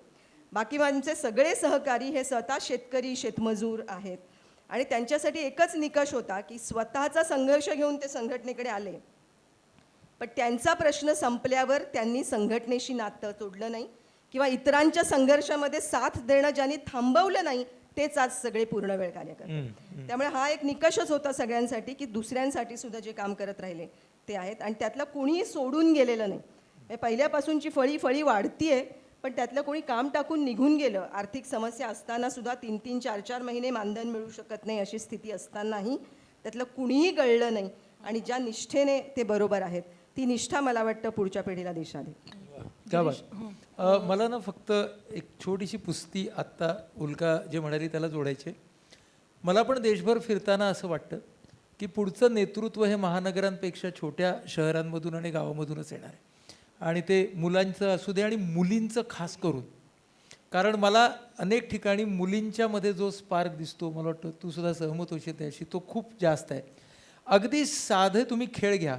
बाकी माझे सगळे सहकारी हे स्वतः शेतकरी, शेतमजूर आहेत. आणि त्यांच्यासाठी एकच निकष होता की स्वतःचा संघर्ष घेऊन ते संघटनेकडे आले, पण त्यांचा प्रश्न संपल्यावर त्यांनी संघटनेशी नातं तोडलं नाही किंवा इतरांच्या संघर्षामध्ये साथ देणं ज्यांनी थांबवलं नाही तेच आज सगळे पूर्ण वेळ कार्य करतात. त्यामुळे हा एक निकषच होता सगळ्यांसाठी की दुसऱ्यांसाठी सुद्धा जे काम करत राहिले ते आहेत. आणि त्यातलं कोणीही सोडून गेलेलं नाही. पहिल्यापासूनची फळी वाढतीये, पण त्यातलं कोणी काम टाकून निघून गेलं, आर्थिक समस्या असताना सुद्धा 3-3, 4-4 महिने मानधन मिळू शकत नाही अशी स्थिती असतानाही त्यातलं कुणीही गळलं नाही. आणि ज्या निष्ठेने ते बरोबर आहेत ती निष्ठा मला वाटतं पुढच्या पिढीला दिशा देईल. क्या बात. मला ना फक्त एक छोटीशी पुस्ती आत्ता उल्का जे म्हणाली त्याला जोडायचे. मला पण देशभर फिरताना असं वाटतं की पुढचं नेतृत्व हे महानगरांपेक्षा छोट्या शहरांमधून आणि गावामधूनच येणार आहे. आणि ते मुलांचं असू दे आणि मुलींचं खास करून. कारण मला अनेक ठिकाणी मुलींच्यामध्ये जो स्पार्क दिसतो, मला वाटतं तू सुद्धा सहमत होशील त्याशी, तो खूप जास्त आहे. अगदी साधे तुम्ही खेळ घ्या.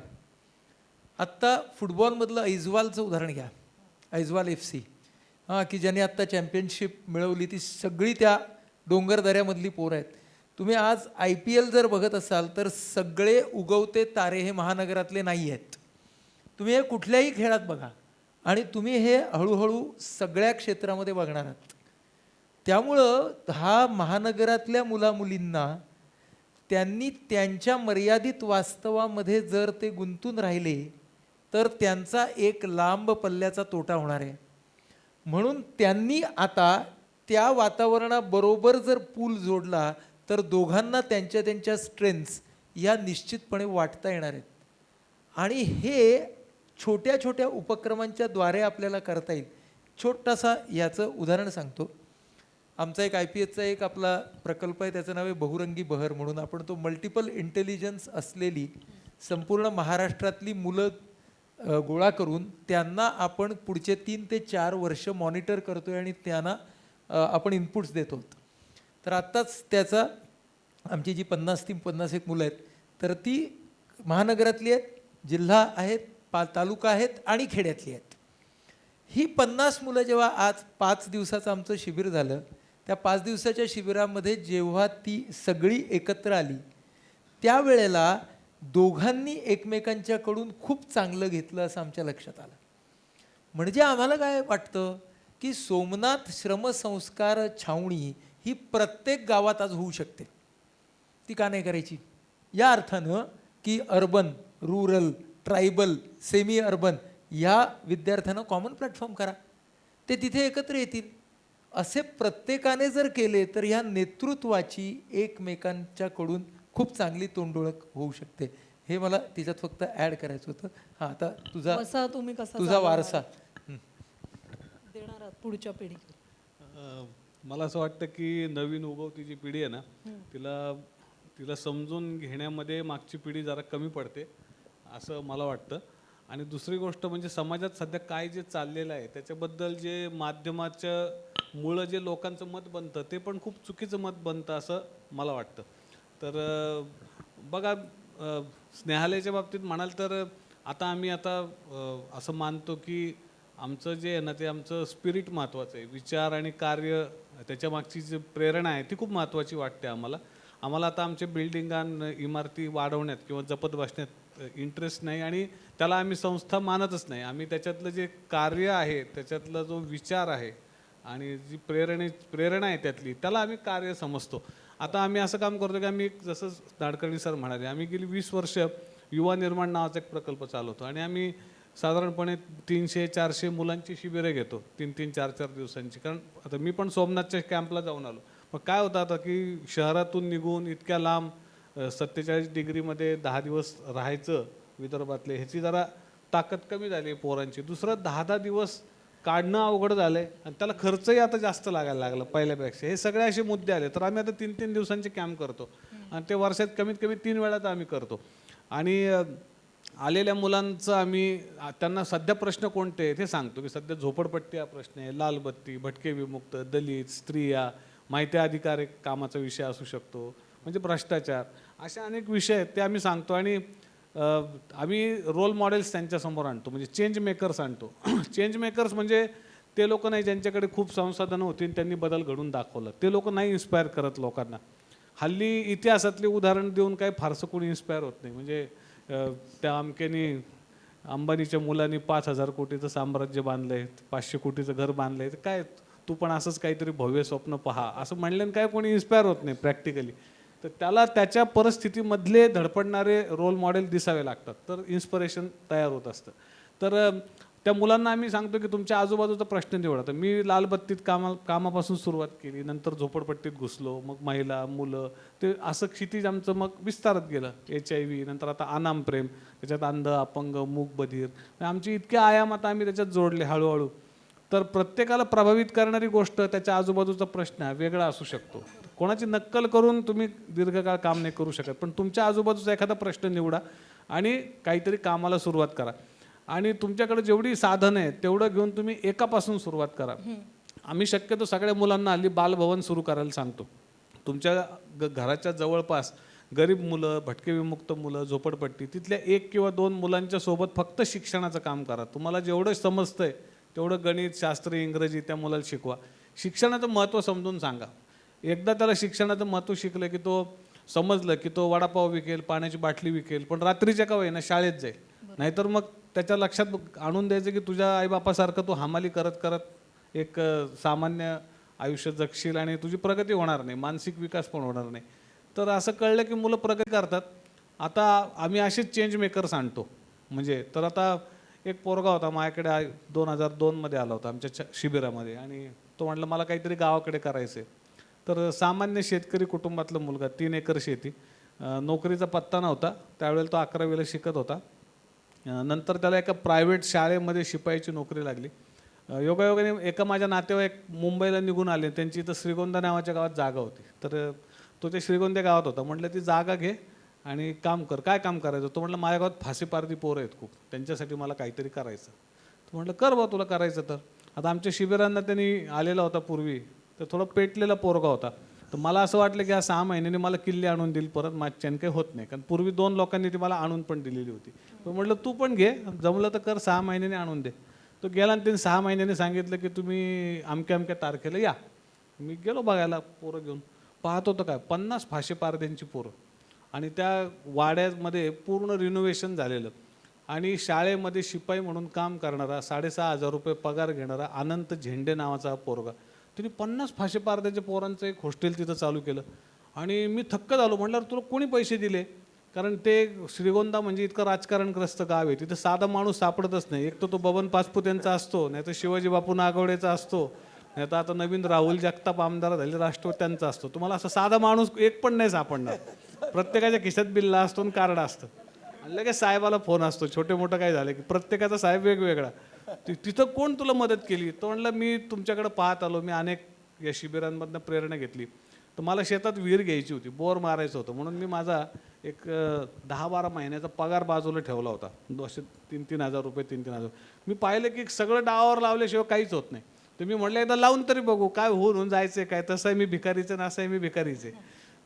आत्ता फुटबॉलमधलं ऐजवालचं उदाहरण घ्या, ऐजवाल FC, की ज्यांनी आत्ता चॅम्पियनशिप मिळवली, ती सगळी त्या डोंगरदऱ्यामधली पोरं आहेत. तुम्ही आज IPL जर बघत असाल तर सगळे उगवते तारे हे महानगरातले नाही आहेत. तुम्ही हे कुठल्याही खेळात बघा आणि तुम्ही हे हळूहळू सगळ्या क्षेत्रामध्ये बघणार आहात. त्यामुळं हा महानगरातल्या मुलामुलींना त्यांनी त्यांच्या मर्यादित वास्तवामध्ये जर ते गुंतून राहिले तर त्यांचा एक लांब पल्ल्याचा तोटा होणार आहे. म्हणून त्यांनी आता त्या वातावरणाबरोबर जर पूल जोडला तर दोघांना त्यांच्या त्यांच्या स्ट्रेंथ्स या निश्चितपणे वाटता येणार आहेत. आणि हे छोट्या छोट्या उपक्रमांच्या द्वारे आपल्याला करता येईल. छोटासा याचं उदाहरण सांगतो. आमचा एक IPSचा एक आपला प्रकल्प आहे, त्याचं नाव आहे बहुरंगी बहर म्हणून. आपण तो मल्टिपल इंटेलिजन्स असलेली संपूर्ण महाराष्ट्रातली मुलं गोळा करून त्यांना आपण पुढचे 3 ते 4 वर्ष मॉनिटर करतोय आणि त्यांना आपण इनपुट्स देतो. तर आत्ताच त्याचा आमची जी 50 मुलं आहेत तर ती महानगरातली आहेत, जिल्हा आहेत, तालुका आहेत आणि खेड्यातली आहेत. ही 50 मुलं जेव्हा आज 5 दिवसाचं आमचं शिबिर झालं, त्या 5 दिवसाच्या शिबिरामध्ये जेव्हा ती सगळी एकत्र आली त्यावेळेला दोघांनी एकमेकांच्याकडून खूप चांगलं घेतलं असं आमच्या लक्षात आलं. म्हणजे आम्हाला काय वाटतं की सोमनाथ श्रमसंस्कार छावणी ही प्रत्येक गावात आज होऊ शकते. ती का नाही करायची? या अर्थानं की urban, rural, tribal, semi urban या विद्यार्थ्यांना कॉमन प्लॅटफॉर्म करा, ते तिथे एकत्र येतील. असे प्रत्येकाने जर केले तर ह्या नेतृत्वाची एकमेकांच्याकडून खूप चांगली तोंडओळख होऊ शकते. हे मला तिच्यात फक्त ॲड करायचं होतं. हां, आता कसा तुम्ही कसा तुझा वारसा देणार आहात पुढच्या पिढीला? मला असं वाटतं की नवीन उगवती जी पिढी आहे ना, तिला समजून घेण्यामध्ये मागची पिढी जरा कमी पडते असं मला वाटतं. आणि दुसरी गोष्ट म्हणजे समाजात सध्या काय जे चाललेलं आहे त्याच्याबद्दल जे माध्यमाच्या मुळं जे लोकांचं मत बनतं ते पण खूप चुकीचं मत बनतं असं मला वाटतं. तर बघा, स्नेहालयाच्या बाबतीत म्हणाल तर आम्ही असं मानतो की आमचं जे आहे ना ते आमचं स्पिरिट महत्त्वाचं आहे. विचार आणि कार्य त्याच्या मागची जी प्रेरणा आहे ती खूप महत्त्वाची वाटते आम्हाला. आता आमच्या बिल्डिंगां इमारती वाढवण्यात किंवा जपत बसण्यात इंटरेस्ट नाही आणि त्याला आम्ही संस्था मानतच नाही. आम्ही त्याच्यातलं जे कार्य आहे, त्याच्यातला जो विचार आहे आणि जी प्रेरणा आहे त्यातली, त्याला आम्ही कार्य समजतो. आम्ही असं काम करतो की आम्ही जसं नाडकर्णी सर म्हणाले, आम्ही गेली 20 वर्ष युवा निर्माण नावाचा एक प्रकल्प चालवतो आणि आम्ही साधारणपणे 300-400 मुलांची शिबिरं घेतो 3-3, 4-4 दिवसांची. कारण मी पण सोमनाथच्या कॅम्पला जाऊन आलो. मग काय होतं की शहरातून निघून इतक्या लांब 47 डिग्रीमध्ये 10 दिवस राहायचं विदर्भातले, ह्याची जरा ताकद कमी झाली आहे पोरांची. दुसरं 10-10 दिवस काढणं अवघड झालं आहे आणि त्याला खर्चही आता जास्त लागायला लागला पहिल्यापेक्षा. हे सगळे असे मुद्दे आले. तर आम्ही आता 3-3 दिवसांचे कॅम्प करतो आणि ते वर्षात कमीत कमी 3 वेळा तर आम्ही करतो. आणि आलेल्या मुलांचं आम्ही त्यांना सध्या प्रश्न कोणते आहेत हे सांगतो की सध्या झोपडपट्टी हा प्रश्न आहे, लालबत्ती, भटके विमुक्त, दलित, स्त्रिया, माहिती अधिकार एक कामाचा विषय असू शकतो, म्हणजे भ्रष्टाचार, असे अनेक विषय आहेत ते आम्ही सांगतो. आणि आम्ही रोल मॉडेल्स त्यांच्यासमोर आणतो, म्हणजे चेंज मेकर्स आणतो. चेंज मेकर्स म्हणजे ते लोक नाही ज्यांच्याकडे खूप संसाधनं होती आणि त्यांनी बदल घडून दाखवलं. ते लोक नाही इन्स्पायर करत लोकांना. हल्ली इतिहासातली उदाहरण देऊन काय फारसं कोणी इन्स्पायर होत नाही. म्हणजे त्या अमक्यानी अंबानीच्या मुलांनी 5,000 कोटीचं साम्राज्य बांधलं आहे, 500 कोटीचं घर बांधलं आहे, काय तू पण असंच काहीतरी भव्य स्वप्न पहा असं म्हणल्यानं काय कोणी इन्स्पायर होत नाही प्रॅक्टिकली. तर त्याला त्याच्या परिस्थितीमधले धडपडणारे रोल मॉडेल दिसावे लागतात, तर इन्स्पिरेशन तयार होत असतं. तर त्या मुलांना आम्ही सांगतो की तुमच्या आजूबाजूचा प्रश्न निवडा. तर मी लालबत्तीत कामापासून सुरुवात केली, नंतर झोपडपट्टीत घुसलो, मग महिला, मुलं, ते असं क्षितिज आमचं मग विस्तारत गेलं. HIV, नंतर आता अनाम प्रेम, त्याच्यात अंध, अपंग, मूक, बधीर, आमची इतके आयाम आम्ही त्याच्यात जोडले हळूहळू. तर प्रत्येकाला प्रभावित करणारी गोष्ट त्याच्या आजूबाजूचा प्रश्न वेगळा असू शकतो. कोणाची नक्कल करून तुम्ही दीर्घकाळ काम नाही करू शकत, पण तुमच्या आजूबाजूचा एखादा प्रश्न निवडा आणि काहीतरी कामाला सुरुवात करा. आणि तुमच्याकडे जेवढी साधनं आहेत तेवढं घेऊन तुम्ही एकापासून सुरुवात करा. आम्ही शक्यतो सगळ्या मुलांना हल्ली बालभवन सुरू करायला सांगतो. तुमच्या घराच्या जवळपास गरीब मुलं, भटके विमुक्त मुलं, झोपडपट्टी, तिथल्या 1 किंवा 2 मुलांच्या सोबत फक्त शिक्षणाचं काम करा. तुम्हाला जेवढं समजतंय तेवढं गणित, शास्त्र, इंग्रजी त्या मुलाला शिकवा. शिक्षणाचं महत्त्व समजून सांगा. एकदा त्याला शिक्षणाचं महत्त्व शिकलं की तो समजलं की तो वडापाव विकेल, पाण्याची बाटली विकेल, पण रात्रीच्या का होईना शाळेत जाईल. नाहीतर मग त्याच्या लक्षात आणून द्यायचं की तुझ्या आईबापासारखं तू हमाली करत करत एक सामान्य आयुष्य जगशील आणि तुझी प्रगती होणार नाही, मानसिक विकास पण होणार नाही. तर असं कळलं की मुलं प्रगती करतात. आता आम्ही असेच चेंज मेकर्स आणतो. म्हणजे तर आता एक पोरगा होता माझ्याकडे 2002मध्ये आला होता आमच्या शिबिरामध्ये आणि तो म्हटलं मला काहीतरी गावाकडे करायचं आहे. तर सामान्य शेतकरी कुटुंबातला मुलगा, 3 एकर शेती, नोकरीचा पत्ता नव्हता. त्यावेळेला तो 11वीला शिकत होता. नंतर त्याला एका प्रायव्हेट शाळेमध्ये शिपाईची नोकरी लागली. योगायोगाने एका माझ्या नातेवाईक मुंबईला निघून आले, त्यांची इथं श्रीगोंदा नावाच्या गावात जागा होती. तर तो त्या श्रीगोंदा गावात होता. म्हटलं ती जागा घे आणि काम कर. काय काम करायचं? तो म्हटलं माझ्या गावात फाशीपारधी पोरं आहेत खूप, त्यांच्यासाठी मला काहीतरी करायचं. तो म्हटलं कर बा तुला करायचं तर. आता आमच्या शिबिरांना त्यांनी आलेला होता पूर्वी, तर थोडं पेटलेला पोरगा होता. तर मला असं वाटलं की 6 महिन्यांनी मला किल्ली आणून देईल परत, माझ्याने काही होत नाही, कारण पूर्वी 2 लोकांनी ती मला आणून पण दिलेली होती. तो म्हटलं तू पण घे, जमलं तर कर, 6 महिन्यांनी आणून दे. तो गेला आणि त्यांनी 6 महिन्यांनी सांगितलं की तुम्ही अमक्या अमक्या तारखेला या. मी गेलो बघायला पोरं घेऊन. पाहत होतं काय 50 फाशीपारध्यांची पोरं, आणि त्या वाड्यामध्ये पूर्ण रिनोव्हेशन झालेलं. आणि शाळेमध्ये शिपाई म्हणून काम करणारा 6,500 रुपये पगार घेणारा अनंत झेंडे नावाचा हा पोरगा, त्यांनी 50 फाशीपारध्याच्या पोरांचं एक हॉस्टेल तिथं चालू केलं. आणि मी थक्क झालो. म्हटलं तुला कोणी पैसे दिले? कारण ते श्रीगोंदा म्हणजे इतकं राजकारणग्रस्त गाव आहे, तिथं साधा माणूस सापडतच नाही. एक तर तो बबन पाचपुतेंचा असतो, नाही तर शिवाजी बापू नागवडेचा असतो, नाही तर आता नवीन राहुल जगताप आमदार झाले राष्ट्रवादी त्यांचा असतो. तुम्हाला असं साधा माणूस एक पण नाही सापडणार. प्रत्येकाच्या खिशात बिल्ला असतो आणि कार्ड असतं. आणि लगेच साहेबाला फोन असतो, छोटे मोठं काय झालं की प्रत्येकाचा साहेब वेगवेगळा. तिथं कोण तुला मदत केली? तो म्हणलं मी तुमच्याकडे पाहत आलो, मी अनेक या शिबिरांमधनं प्रेरणा घेतली. तर मला शेतात विहीर घ्यायची होती, बोर मारायचं होतं, म्हणून मी माझा एक 10-12 महिन्याचा पगार बाजूला ठेवला होता. असे 3-3 हजार रुपये, 3-3 हजार. मी पाहिलं की सगळं डावावर लावल्याशिवाय काहीच होत नाही. तर मी म्हटलं एकदा लावून तरी बघू, काय होऊन जायचं काय. तसं आहे मी भिकारीचं, असं आहे मी भिकारीचे.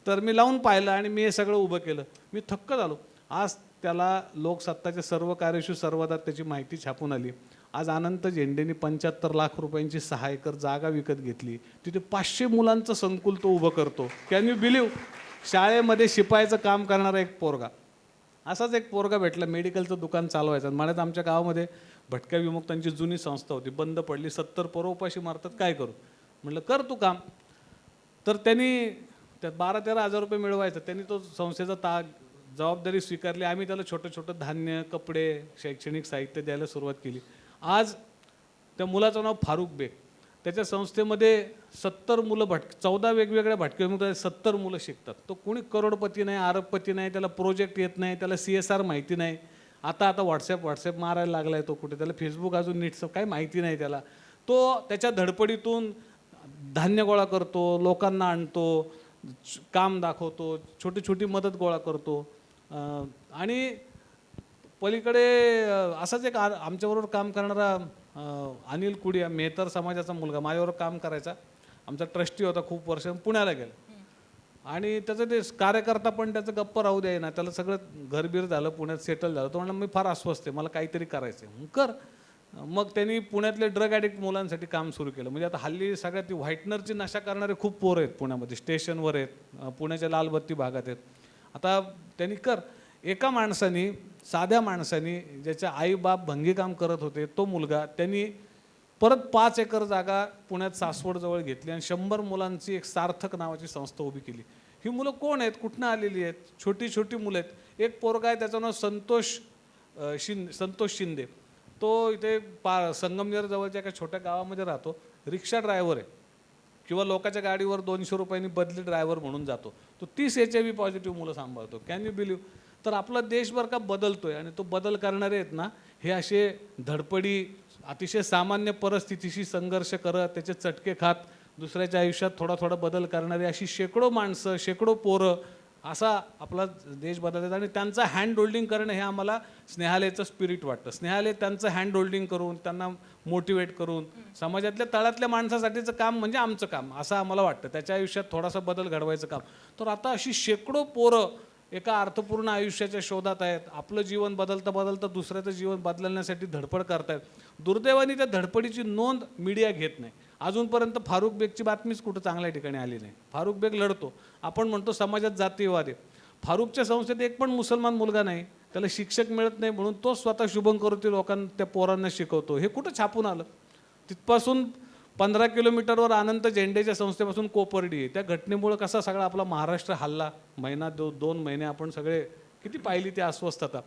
तर मी लावून पाहिलं आणि मी हे सगळं उभं केलं. मी थक्क झालो. आज त्याला लोकसत्ताचे सर्व कार्यशी सर्वदा त्याची माहिती छापून आली. आज अनंत झेंडेंनी 75 लाख रुपयांची 6 एकर जागा विकत घेतली. तिथे 500 मुलांचं संकुल तो उभं करतो. Can you believe? शाळेमध्ये शिपायाचं काम करणारा एक पोरगा. असाच एक पोरगा भेटला, मेडिकलचं दुकान चालवायचं. म्हणत आमच्या गावामध्ये भटक्या विमुक्तांची जुनी संस्था होती, बंद पडली, 70 पोरं उपाशी मारतात, काय करू? म्हटलं कर तू काम. तर त्यांनी त्यात 12-13 हजार रुपये मिळवायचं. त्यांनी तो संस्थेचा जबाबदारी स्वीकारली. आम्ही त्याला छोटं छोटं धान्य, कपडे, शैक्षणिक साहित्य द्यायला सुरुवात केली. आज त्या मुलाचं नाव फारुख बेग. त्याच्या संस्थेमध्ये 70 मुलं 14 वेगवेगळ्या भटक्या विमुक्त 70 मुलं शिकतात. तो कोणी करोडपती नाही, अरबपती नाही, त्याला प्रोजेक्ट येत नाही, त्याला CSR माहिती नाही. आता व्हॉट्सॲप मारायला लागला आहे तो कुठे, त्याला फेसबुक अजून नीट काही माहिती नाही त्याला. तो त्याच्या धडपडीतून धान्य गोळा करतो, लोकांना आणतो, काम दाखवतो, छोटी छोटी मदत गोळा करतो. आणि पलीकडे असाच एक आमच्याबरोबर काम करणारा अनिल कुडिया, मेहतर समाजाचा मुलगा, माझ्याबरोबर काम करायचा. आमचा ट्रस्टी होता खूप वर्ष, पुण्याला गेला. आणि त्याचं ते कार्यकर्ता पण त्याचं गप्प राहू द्याय ना, त्याला सगळं घरबीर झालं, पुण्यात सेटल झालं. तो म्हणला मी फार अस्वस्थ आहे, मला काहीतरी करायचं आहे. कर. मग त्यांनी पुण्यातले ड्रग ॲडिक्ट मुलांसाठी काम सुरू केलं. म्हणजे आता हल्ली सगळ्यात ती व्हाईटनरची नशा करणारे खूप पोरं आहेत पुण्यामध्ये, स्टेशनवर आहेत, पुण्याच्या लालबत्ती भागात आहेत. आता त्यांनी कर. एका माणसाने, साध्या माणसाने, ज्याच्या आईबाप भंगी काम करत होते, तो मुलगा, त्यांनी परत 5 एकर जागा पुण्यात सासवडजवळ घेतली आणि 100 मुलांची एक सार्थक नावाची संस्था उभी केली. ही मुलं कोण आहेत, कुठनं आलेली आहेत? छोटी छोटी मुलं आहेत. एक पोरगा आहे, त्याचं नाव संतोष शिंदे. तो इथे संगमनेर जवळच्या एका छोट्या गावामध्ये राहतो, रिक्षा ड्रायव्हर आहे, किंवा लोकांच्या गाडीवर 200 रुपयांनी बदली ड्रायव्हर म्हणून जातो. तो 30 HIV पॉझिटिव्ह मुलं सांभाळतो. Can you believe? तर आपला देशभर का बदलतोय, आणि तो बदल करणारे आहेत ना, हे असे धडपडी, अतिशय सामान्य परिस्थितीशी संघर्ष करत, त्याचे चटके खात, दुसऱ्याच्या आयुष्यात थोडा थोडा बदल करणारे अशी शेकडो माणसं, शेकडो पोरं, असा आपला देश बदलतात. आणि त्यांचं हँड होल्डिंग करणं हे आम्हाला स्नेहालयाचं स्पिरिट वाटतं. स्नेहालय त्यांचं हँड होल्डिंग करून, त्यांना मोटिवेट करून, समाजातल्या तळातल्या माणसासाठीचं काम म्हणजे आमचं काम असं आम्हाला वाटतं. त्याच्या आयुष्यात थोडासा बदल घडवायचं काम. तर आता अशी शेकडो पोरं एका अर्थपूर्ण आयुष्याच्या शोधात आहेत. आपलं जीवन बदलता बदलता दुसऱ्याचं जीवन बदलण्यासाठी धडपड करतायत. दुर्दैवाने त्या धडपडीची नोंद मीडिया घेत नाही. अजूनपर्यंत फारुख बेगची बातमीच कुठं चांगल्या ठिकाणी आली नाही. फारुख बेग लढतो. आपण म्हणतो समाजात जातीयवाद आहे. फारुखच्या संस्थेत एक पण मुसलमान मुलगा नाही, त्याला शिक्षक मिळत नाही, म्हणून तो स्वतः शुभंकरोती लोकांना, त्या पोरांना शिकवतो. हे कुठं छापून आलं? तिथपासून 15 किलोमीटरवर अनंत झेंडेच्या संस्थेपासून कोपर्डी आहे. त्या घटनेमुळे कसा सगळा आपला महाराष्ट्र हल्ला. महिना 2 महिने आपण सगळे किती पाहिली ती अस्वस्थता.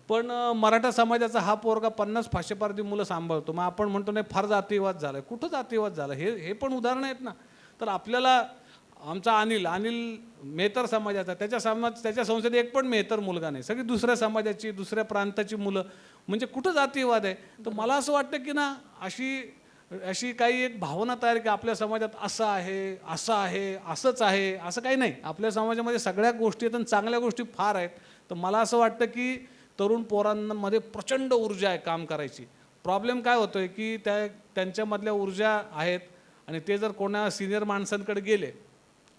पण मराठा समाजाचा हा पोरगा 50 फाशीपारधी मुलं सांभाळतो. मग आपण म्हणतो नाही फार जातीयवाद झाला. कुठं जातीयवाद झाला? हे पण उदाहरणं आहेत ना. तर आपल्याला आमचा अनिल मेहतर समाजाचा, त्याच्या संस्थेत एक पण मेहतर मुलगा नाही, सगळी दुसऱ्या समाजाची, दुसऱ्या प्रांताची मुलं. म्हणजे कुठं जातीयवाद आहे? तर मला असं वाटतं की ना, अशी अशी काही एक भावना तयार की आपल्या समाजात असं आहे, असं आहे, असंच आहे, असं काही नाही. आपल्या समाजामध्ये सगळ्या गोष्टी आहेत आणि चांगल्या गोष्टी फार आहेत. तर मला असं वाटतं की तरुण पोरांमध्ये प्रचंड ऊर्जा आहे काम करायची. प्रॉब्लेम काय होतो आहे की त्यांच्यामधल्या ऊर्जा आहेत आणि ते जर कोणा सिनियर माणसांकडे गेले,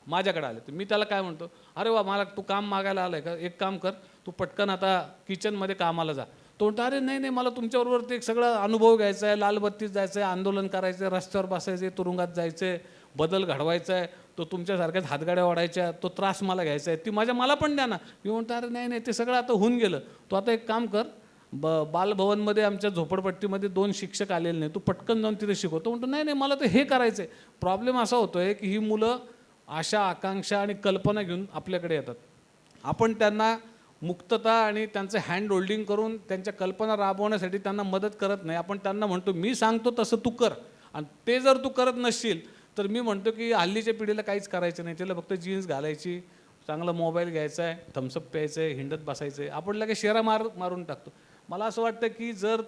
माझ्याकडे आले, तर मी त्याला काय म्हणतो, अरे वा मला तू काम मागायला आलं आहे का, एक काम कर, तू पटकन आता किचनमध्ये कामाला जा. तो म्हणतो अरे नाही नाही, मला तुमच्याबरोबर ते सगळं अनुभव घ्यायचा आहे, लालबत्तीत जायचं आहे, आंदोलन करायचं आहे, रस्त्यावर बसायचं आहे, तुरुंगात जायचं आहे, बदल घडवायचा आहे, तो तुमच्यासारख्याच हातगाड्या वाढायच्या, तो त्रास मला घ्यायचा आहे, ती मला पण द्या ना. मी म्हणतो अरे नाही नाही, ते सगळं आता होऊन गेलं, तू आता एक काम कर, बालभवनमध्ये आमच्या झोपडपट्टीमध्ये 2 शिक्षक आलेले नाही, तू पटकन जाऊन तिथे शिकवतो. म्हणतो नाही नाही, मला तर हे करायचं आहे. प्रॉब्लेम असा होतो आहे की ही मुलं आशा, आकांक्षा आणि कल्पना घेऊन आपल्याकडे येतात. आपण त्यांना मुक्तता आणि त्यांचं हँड होल्डिंग करून त्यांच्या कल्पना राबवण्यासाठी त्यांना मदत करत नाही. आपण त्यांना म्हणतो मी सांगतो तसं तू कर, आणि ते जर तू करत नसशील तर मी म्हणतो की हल्लीच्या पिढीला काहीच करायचं नाही, त्याला फक्त जीन्स घालायची, चांगला मोबाईल घ्यायचा आहे, थम्सअप प्यायचं आहे, हिंडत बसायचं आहे, आपण लगेच शेरा मारून टाकतो. मला असं वाटतं की जर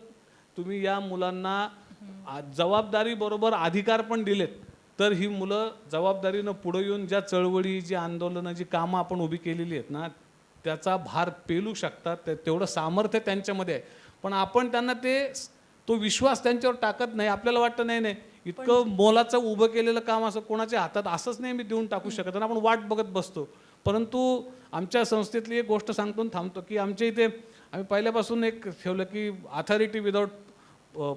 तुम्ही या मुलांना जबाबदारीबरोबर अधिकार पण दिलेत, तर ही मुलं जबाबदारीनं पुढे येऊन ज्या चळवळी, जी आंदोलनं, जी कामं आपण उभी केलेली आहेत ना, त्याचा भार पेलू शकतात. तेवढं सामर्थ्य त्यांच्यामध्ये आहे. पण आपण त्यांना तो विश्वास त्यांच्यावर टाकत नाही. आपल्याला वाटतं नाही नाही, इतकं मोलाचं उभं केलेलं काम असं कोणाच्या हातात असंच नाही मी देऊन टाकू शकत, आणि आपण वाट बघत बसतो. परंतु आमच्या संस्थेतली एक गोष्ट सांगतो थांबतो की आमच्या इथे आम्ही पहिल्यापासून एक ठेवलं की अथॉरिटी विदाऊट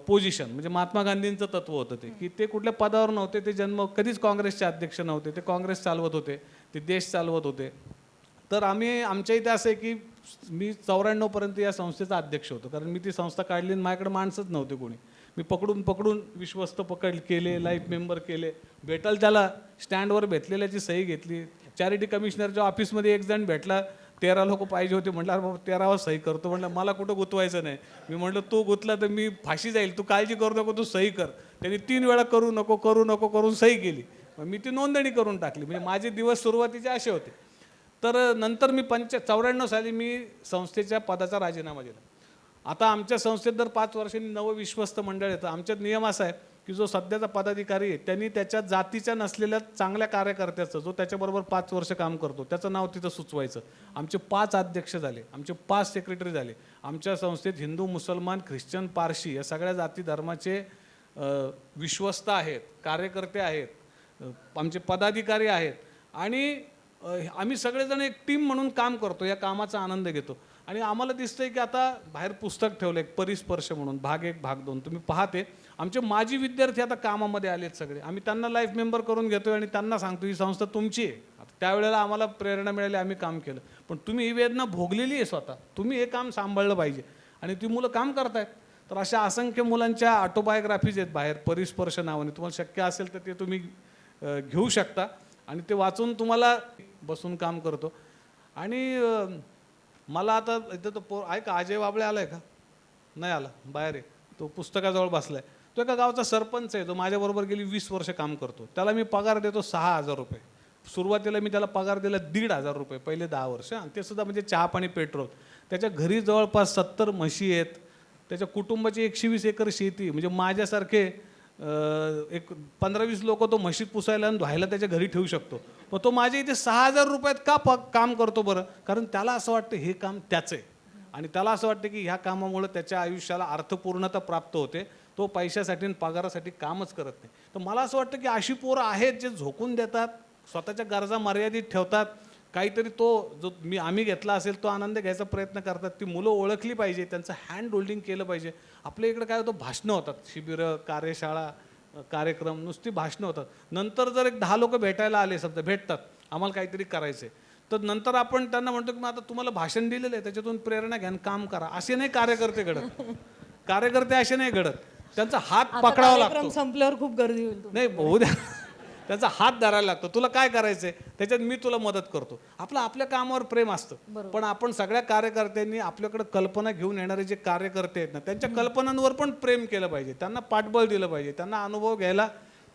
पोझिशन, म्हणजे महात्मा गांधींचं तत्व होतं ते, की ते कुठल्या पदावर नव्हते, ते कधीच काँग्रेसचे अध्यक्ष नव्हते, ते काँग्रेस चालवत होते, ते देश चालवत होते. तर आमच्या इथे असं आहे की मी 94 या संस्थेचा अध्यक्ष होतो, कारण मी ती संस्था काढली आणि माझ्याकडे माणसंच नव्हते कोणी. मी पकडून विश्वस्त केले, लाईफ मेंबर केले, भेटाल त्याला स्टँडवर भेटलेल्याची सही घेतली. चॅरिटी कमिशनरच्या ऑफिसमध्ये एक जण भेटला, 13 लोक पाहिजे होते, म्हटलं बाबा 13वर सही करतो. म्हटलं मला कुठं गुतवायचं नाही. मी म्हटलं तू गुतला तर मी फाशी जाईल, तू काळजी करू नको, तू सही कर. त्यांनी 3 वेळा करू नको करून सही केली. मग मी ती नोंदणी करून टाकली. म्हणजे माझे दिवस सुरुवातीचे असे होते. तर नंतर मी 94 साली मी संस्थेच्या पदाचा राजीनामा दिला. आता आमच्या संस्थेत दर 5 वर्षांनी नवं विश्वस्त मंडळ येतं. आमच्यात नियम असा आहे की जो सध्याचा पदाधिकारी आहे त्यांनी त्याच्या जातीच्या नसलेल्या चांगल्या कार्यकर्त्याचं, जो त्याच्याबरोबर 5 वर्ष काम करतो, त्याचं नाव तिथं सुचवायचं. आमचे 5 अध्यक्ष झाले, आमचे 5 सेक्रेटरी झाले. आमच्या संस्थेत हिंदू, मुसलमान, ख्रिश्चन, पारशी या सगळ्या जाती धर्माचे विश्वस्त आहेत, कार्यकर्ते आहेत, आमचे पदाधिकारी आहेत, आणि आम्ही सगळेजण एक टीम म्हणून काम करतो. या कामाचा आनंद घेतो. आणि आम्हाला दिसतंय की आता बाहेर पुस्तक ठेवलं एक परिस्पर्श म्हणून, भाग 1 भाग 2 तुम्ही पाहते. आमचे माजी विद्यार्थी आता कामामध्ये आलेत सगळे. आम्ही त्यांना लाईफ मेंबर करून घेतोय आणि त्यांना सांगतो ही संस्था तुमची आहे. आता त्यावेळेला आम्हाला प्रेरणा मिळाली, आम्ही काम केलं. पण तुम्ही ही वेदना भोगलेली आहे स्वतः, तुम्ही हे काम सांभाळलं पाहिजे, आणि ती मुलं काम करतायत. तर अशा असंख्य मुलांच्या ऑटोबायोग्राफीज आहेत बाहेर, परिस्पर्श नावाने. तुम्हाला शक्य असेल तर ते तुम्ही घेऊ शकता, आणि ते वाचून तुम्हाला बसून काम करतो. आणि मला आता इथं तो आहे का अजय वाबळे आलाय का? नाही आला, बाहेर आहे, तो पुस्तकाजवळ बसलाय. तो एका गावचा सरपंच आहे, तो माझ्याबरोबर गेली 20 वर्ष काम करतो. त्याला मी पगार देतो 6,000 रुपये. सुरुवातीला मी त्याला पगार दिला 1,500 रुपये पहिले 10 वर्ष, आणि ते सुद्धा म्हणजे चहा पाणी पेट्रोल. त्याच्या घरी जवळपास 70 म्हशी आहेत, त्याच्या कुटुंबाची 120 एकर शेती. म्हणजे माझ्यासारखे एक 15-20 लोक तो म्हशीत पुसायला आणि धुवायला त्याच्या घरी ठेवू शकतो. पण तो माझ्या इथे 6,000 रुपयात का काम करतो बरं? कारण त्याला असं वाटतं हे काम त्याचं आहे, आणि त्याला असं वाटतं की ह्या कामामुळे त्याच्या आयुष्याला अर्थपूर्णता प्राप्त होते. तो पैशासाठी आणि पगारासाठी कामच करत नाही. तर मला असं वाटतं की अशी पोरं आहेत जे झोकून देतात, स्वतःच्या गरजा मर्यादित ठेवतात, काहीतरी जो आम्ही घेतला असेल तो आनंद घ्यायचा प्रयत्न करतात. ती मुलं ओळखली पाहिजे, त्यांचं हँड होल्डिंग केलं पाहिजे. आपल्या इकडे काय होतं, भाषणं होतात, शिबिरं, कार्यशाळा, कार्यक्रम, नुसती भाषणं होतात. नंतर जर एक 10 लोक भेटायला आले, समजा भेटतात, आम्हाला काहीतरी करायचं आहे, तर नंतर आपण त्यांना म्हणतो की मग आता तुम्हाला भाषण दिलेलं आहे, त्याच्यातून प्रेरणा घ्या, काम करा. असे नाही कार्यकर्ते घडत. कार्यकर्ते असे नाही घडत. त्यांचा हात पकडावा लागतो. संपल्यावर खूप गर्दी होईल. नाही होऊ द्या, त्याचा हात धरायला लागतो. तुला काय करायचंय त्याच्यात मी तुला मदत करतो. आपल्या कामावर प्रेम असतं. पण आपण सगळ्या कार्यकर्त्यांनी आपल्याकडे कल्पना घेऊन येणारे जे कार्यकर्ते आहेत ना, त्यांच्या कल्पनांवर पण प्रेम केलं पाहिजे, त्यांना पाठबळ दिलं पाहिजे, त्यांना अनुभव घ्यायला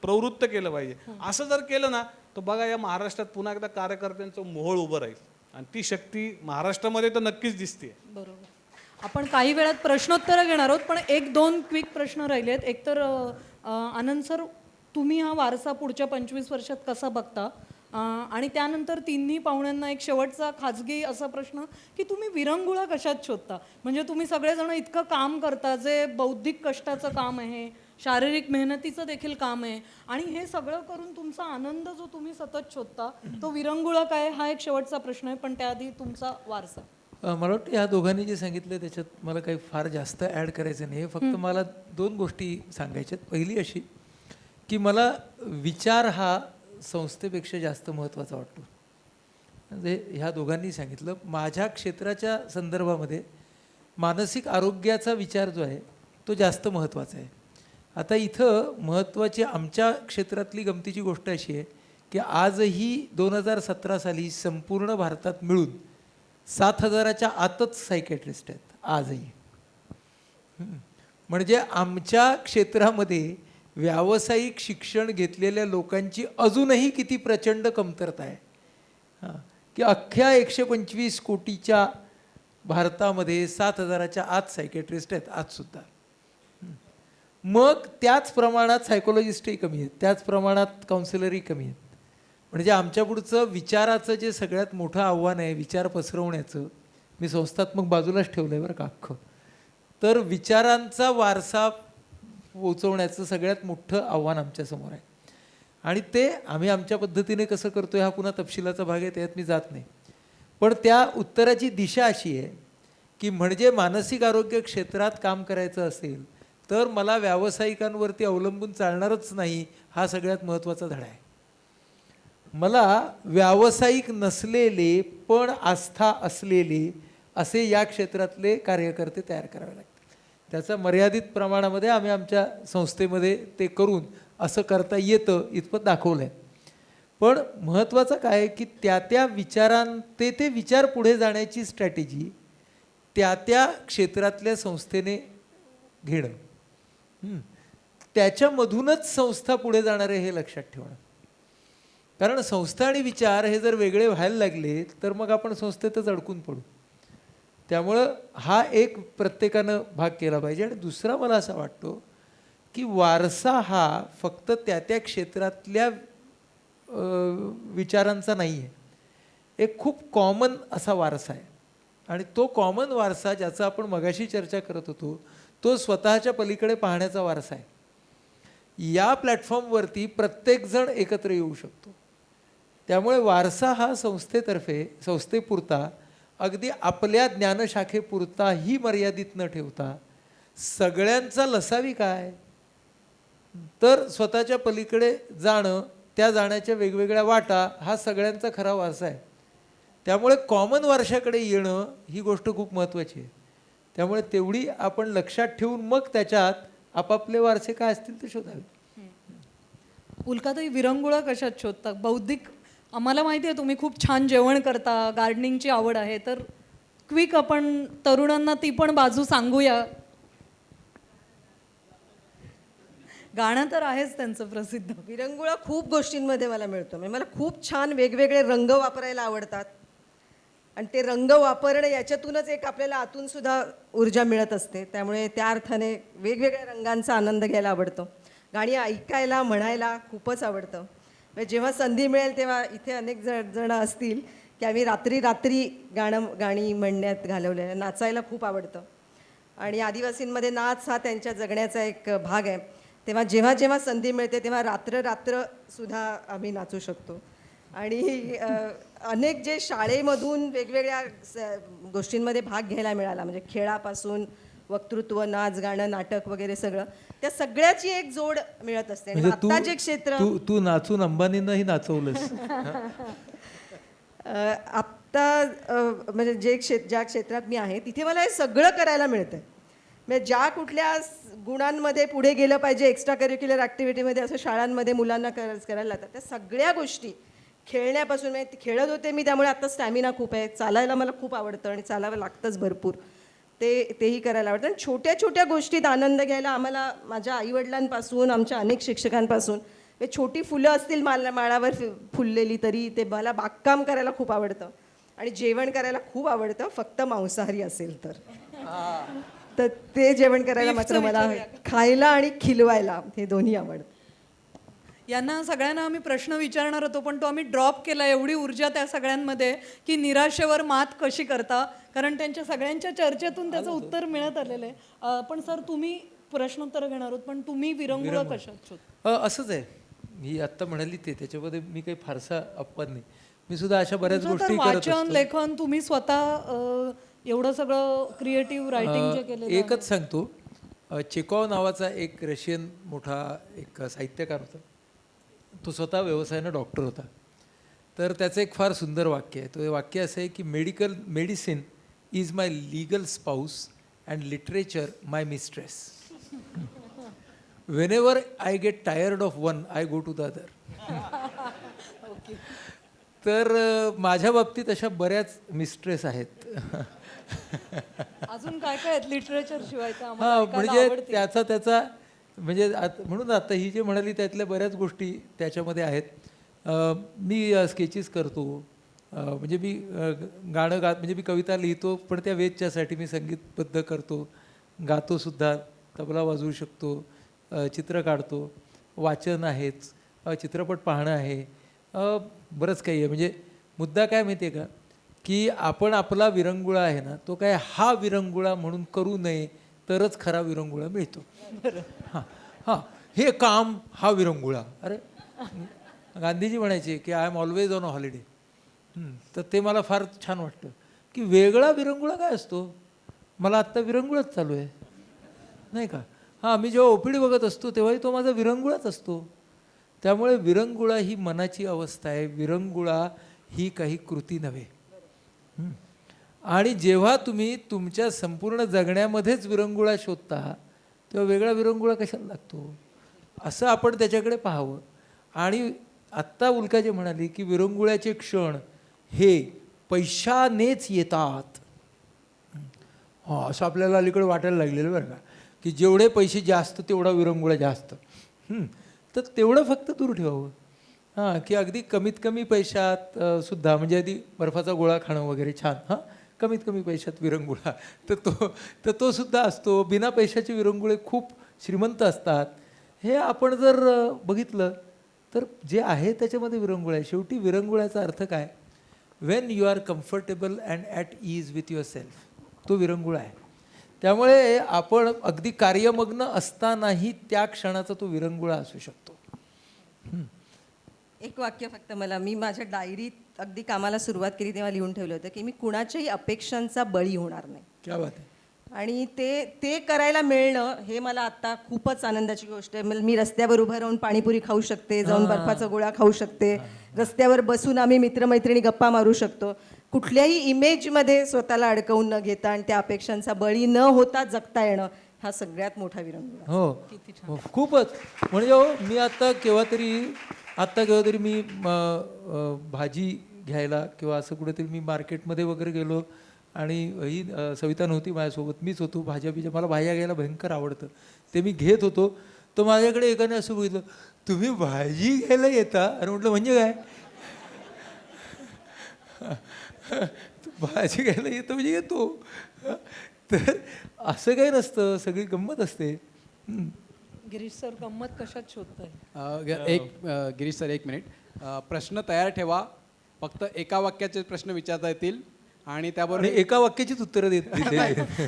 प्रवृत्त केलं पाहिजे. असं जर केलं ना, तर बघा या महाराष्ट्रात पुन्हा एकदा कार्यकर्त्यांचं मोहोळ उभं राहील, आणि ती शक्ती महाराष्ट्रामध्ये तर नक्कीच दिसते. बरोबर. आपण काही वेळात प्रश्नोत्तरं घेणार आहोत, पण 1-2 क्विक प्रश्न राहिले आहेत. एक तर आनंद सर, तुम्ही हा वारसा पुढच्या 25 वर्षात कसा बघता? आणि त्यानंतर तिन्ही पाहुण्यांना एक शेवटचा खाजगी असा प्रश्न की तुम्ही विरंगुळा कशात शोधता? म्हणजे तुम्ही सगळेजण इतकं काम करता जे बौद्धिक कष्टाचं काम आहे, शारीरिक मेहनतीचं देखील काम आहे, आणि हे सगळं करून तुमचा आनंद जो तुम्ही सतत शोधता तो विरंगुळा काय, हा एक शेवटचा प्रश्न आहे. पण त्याआधी तुमचा वारसा. मला वाटतं ह्या दोघांनी जे सांगितलं त्याच्यात मला काही फार जास्त ॲड करायचं नाही. फक्त मला 2 गोष्टी सांगायच्यात. पहिली अशी की मला विचार हा संस्थेपेक्षा जास्त महत्त्वाचा वाटतो. म्हणजे ह्या दोघांनी सांगितलं, माझ्या क्षेत्राच्या संदर्भामध्ये मानसिक आरोग्याचा विचार जो आहे तो जास्त महत्त्वाचा आहे. आता इथं महत्त्वाची आमच्या क्षेत्रातली गमतीची गोष्ट अशी आहे की आजही 2017 साली संपूर्ण भारतात मिळून 7,000च्या आतच सायकॅट्रिस्ट आहेत आजही. म्हणजे आमच्या क्षेत्रामध्ये व्यावसायिक शिक्षण घेतलेल्या लोकांची अजूनही किती प्रचंड कमतरता आहे. की अख्ख्या 125 कोटीच्या भारतामध्ये 7,000च्या आत सायकॅट्रिस्ट आहेत आजसुद्धा. मग त्याच प्रमाणात सायकोलॉजिस्टही कमी आहेत, त्याच प्रमाणात काउन्सिलरही कमी आहेत. म्हणजे आमच्या पुढचं विचाराचं जे सगळ्यात मोठं आव्हान आहे, विचार पसरवण्याचं, मी संस्थात्मक बाजूलाच ठेवलं आहे बरं का अख्खं. तर विचारांचा वारसा पोचवण्याचं सगळ्यात मोठं आव्हान आमच्यासमोर आहे. आणि ते आम्ही आमच्या पद्धतीने कसं करतो हा पुन्हा तपशिलाचा भाग आहे, त्यात मी जात नाही. पण त्या उत्तराची दिशा अशी आहे की म्हणजे मानसिक आरोग्य क्षेत्रात काम करायचं असेल तर मला व्यावसायिकांवरती अवलंबून चालणारच नाही, हा सगळ्यात महत्त्वाचा धडा आहे. मला व्यावसायिक नसलेले पण आस्था असलेले असे या क्षेत्रातले कार्यकर्ते तयार करावे लागतात. त्याचा मर्यादित प्रमाणामध्ये आम्ही आमच्या संस्थेमध्ये ते करून असं करता येतं इतपत दाखवलं आहे. पण महत्त्वाचं काय की त्या विचारांते विचार पुढे जाण्याची स्ट्रॅटेजी त्या क्षेत्रातल्या संस्थेने घेणं, त्याच्यामधूनच संस्था पुढे जाणार आहे हे लक्षात ठेवणं. कारण संस्था आणि विचार हे जर वेगळे व्हायला लागले तर मग आपण संस्थेतच अडकून पडू. त्यामुळं हा एक प्रत्येकानं भाग केला पाहिजे. आणि दुसरा मला असा वाटतो की वारसा हा फक्त त्या क्षेत्रातल्या विचारांचा नाही आहे, एक खूप कॉमन असा वारसा आहे. आणि तो कॉमन वारसा ज्याचा आपण मगाशी चर्चा करत होतो तो स्वतःच्या पलीकडे पाहण्याचा वारसा आहे. या प्लॅटफॉर्मवरती प्रत्येकजण एकत्र येऊ शकतो. त्यामुळे वारसा हा संस्थेपुरता अगदी आपल्या ज्ञानशाखेपुरताही मर्यादित न ठेवता सगळ्यांचा लसावी काय, तर स्वतःच्या पलीकडे जाणं, त्या जाण्याच्या वेगवेगळ्या वाटा, हा सगळ्यांचा खरा वारसा आहे. त्यामुळे कॉमन वारशाकडे येणं ही गोष्ट खूप महत्त्वाची आहे. त्यामुळे तेवढी आपण लक्षात ठेवून मग त्याच्यात आपापले वारसे काय असतील ते शोधावे. उल्काताई, विरंगुळा कशात शोधता? बौद्धिक, आम्हाला माहिती आहे तुम्ही खूप छान जेवण करता, गार्डनिंगची आवड आहे, तर क्विक आपण तरुणांना ती पण बाजू सांगूया. गाणं तर आहेच त्यांचं प्रसिद्ध. विरंगुळा खूप गोष्टींमध्ये मला मिळतो. म्हणजे मला खूप छान वेगवेगळे रंग वापरायला आवडतात आणि ते रंग वापरणं याच्यातूनच एक आपल्याला आतून सुद्धा ऊर्जा मिळत असते. त्यामुळे त्या अर्थाने वेगवेगळ्या रंगांचा आनंद घ्यायला आवडतो. गाणी ऐकायला, म्हणायला खूपच आवडतं. म्हणजे जेव्हा संधी मिळेल तेव्हा इथे अनेक जण असतील की आम्ही रात्री गाणी म्हणण्यात घालवलेलं. नाचायला खूप आवडतं आणि आदिवासींमध्ये नाच हा त्यांच्या जगण्याचा एक भाग आहे. तेव्हा जेव्हा संधी मिळते तेव्हा रात्रसुद्धा आम्ही नाचू शकतो. आणि अनेक जे शाळेमधून वेगवेगळ्या गोष्टींमध्ये भाग घ्यायला मिळाला, म्हणजे खेळापासून वक्तृत्व, नाच, गाणं, नाटक वगैरे सगळं, त्या सगळ्याची एक जोड मिळत असते. आणि आता जे क्षेत्र तू नाचून अंबानींनाही नाचवलंस. आत्ता म्हणजे ज्या क्षेत्रात मी आहे तिथे मला हे सगळं करायला मिळतं. म्हणजे ज्या कुठल्या गुणांमध्ये पुढे गेलं पाहिजे एक्स्ट्रा करिक्युलर ॲक्टिव्हिटीमध्ये असं शाळांमध्ये मुलांना करायला लागतात, त्या सगळ्या गोष्टी खेळण्यापासून, म्हणजे खेळत होते मी त्यामुळे आता स्टॅमिना खूप आहे. चालायला मला खूप आवडतं आणि चालावं लागतंच भरपूर, तेही करायला आवडतं. आणि छोट्या छोट्या गोष्टीत आनंद घ्यायला आम्हाला माझ्या आईवडिलांपासून, आमच्या अनेक शिक्षकांपासून, छोटी फुलं असतील माळावर फुललेली तरी ते मला बागकाम करायला खूप आवडतं आणि जेवण करायला खूप आवडतं, फक्त मांसाहारी असेल तर. तर ते जेवण करायला मात्र मला खायला आणि खिलवायला हे दोन्ही आवडतं. यांना सगळ्यांना आम्ही प्रश्न विचारणार होतो पण तो आम्ही ड्रॉप केला. एवढी ऊर्जा त्या सगळ्यांमध्ये की निराशेवर मात कशी करता, कारण त्यांच्या सगळ्यांच्या चर्चेतून त्याचं उत्तर मिळत आलेलं आहे. पण सर तुम्ही प्रश्नोत्तर घेणार आहोत, पण तुम्ही विरंगुळा कशात शोध? असंच आहे, ही आत्ता म्हणाली ते, त्याच्यामध्ये मी काही फारसा अपवाद नाही. मी सुद्धा अशा बऱ्याच तुमचं तर गोष्टी करत वाचन असतो. लेखन तुम्ही स्वतः एवढं सगळं क्रिएटिव्ह रायटिंग जे केलं एकच सांगतो, चेकॉव नावाचा एक रशियन मोठा एक साहित्यकार होता. तो स्वतः व्यवसायानं डॉक्टर होता. तर त्याचं एक फार सुंदर वाक्य आहे. तो वाक्य असं आहे की medicine is my legal spouse and literature my mistress. Whenever I get tired of one I go to the other. तर माझ्या बाबतीत अशा बऱ्याच मिस्ट्रेस आहेत. अजून काय काय आहेत लिटरेचर शिवाय तर हा आम्हाला ऐकायला म्हणजे आवडते. त्याचा म्हणजे म्हणून आता ही जे म्हणाली त्यातल्या बऱ्याच गोष्टी त्याच्यामध्ये आहेत. मी स्केचेस करतो, म्हणजे मी गाणं म्हणजे मी कविता लिहितो, पण त्या वेदच्यासाठी मी संगीतबद्ध करतो, गातो सुद्धा, तबला वाजवू शकतो, चित्र काढतो, वाचन आहेच, चित्रपट पाहणं आहे, बरंच काही आहे. म्हणजे मुद्दा काय माहिती आहे का, की आपण आपला विरंगुळा आहे ना, तो काय हा विरंगुळा म्हणून करू नये, तरच खरा विरंगुळा मिळतो. हां हां, हे काम हा विरंगुळा. अरे गांधीजी म्हणायचे की I am always on a holiday. तर ते मला फार छान वाटतं की वेगळा विरंगुळा काय असतो. मला आत्ता विरंगुळाच चालू आहे, नाही का. हां, मी जेव्हा ओपीडी बघत असतो तेव्हाही तो माझा विरंगुळाच असतो. त्यामुळे विरंगुळा ही मनाची अवस्था आहे, विरंगुळा ही काही कृती नव्हे. आणि जेव्हा तुम्ही तुमच्या संपूर्ण जगण्यामध्येच विरंगुळा शोधता तेव्हा वेगळा विरंगुळा कशाला लागतो, असं आपण त्याच्याकडे पाहावं. आणि आत्ता उल्का जे म्हणाली की विरंगुळ्याचे क्षण हे पैशानेच येतात, हां असं आपल्याला अलीकडे वाटायला लागलेलं बरं का, की जेवढे पैसे जास्त तेवढा विरंगुळा जास्त. तर तेवढं फक्त दूर ठेवावं. हां, की अगदी कमीत कमी पैशात सुद्धा, म्हणजे आधी बर्फाचा गोळा खाणं वगैरे छान, हां कमीत कमी पैशात विरंगुळा, तर तो सुद्धा असतो. बिना पैशाचे विरंगुळे खूप श्रीमंत असतात. हे आपण जर बघितलं तर जे आहे त्याच्यामध्ये विरंगुळा आहे. शेवटी विरंगुळ्याचा अर्थ काय, when you are comfortable and at ease with yourself, तो विरंगुळा आहे. त्यामुळे आपण अगदी कार्यमग्न असतानाही त्या क्षणाचा तो विरंगुळा असू शकतो. एक वाक्य फक्त मला, मी माझ्या डायरीत अगदी कामाला सुरुवात केली तेव्हा लिहून ठेवलं होतं की मी कुणाच्याही अपेक्षांचा बळी होणार नाही. क्या बात आहे. आणि ते करायला मिळणं हे मला आता खूपच आनंदाची गोष्ट आहे. मी रस्त्यावर उभं राहून पाणीपुरी खाऊ शकते, जाऊन बर्फाचा गोळा खाऊ शकते, रस्त्यावर बसून आम्ही मित्रमैत्रिणी गप्पा मारू शकतो, कुठल्याही इमेजमध्ये स्वतःला अडकवून न घेता आणि त्या अपेक्षांचा बळी न होता जगता येणं, हा सगळ्यात मोठा विरंगुळा. हो खूपच. म्हणजे हो, मी आत्ता केव्हा तरी मी भाजी घ्यायला किंवा असं कुठेतरी मी मार्केटमध्ये वगैरे गेलो आणि ही सविता नव्हती माझ्यासोबत, मीच होतो. भाज्या मला भाज्या घ्यायला भयंकर आवडतं. ते मी घेत होतो, तर माझ्याकडे एकाने असं बघितलं, तुम्ही भाजी घ्यायला येता? आणि म्हटलं म्हणजे काय. भाजी घ्यायला येतो म्हणजे येतो. तर असं काही नसतं, सगळी गंमत असते. गिरीश सर गंमत कशात शोधताय? गिरीश सर एक मिनिट, प्रश्न तयार ठेवा. फक्त एका वाक्याचे प्रश्न विचारता येतील आणि त्याबरोबर आणि एका वाक्याचीच उत्तरं देत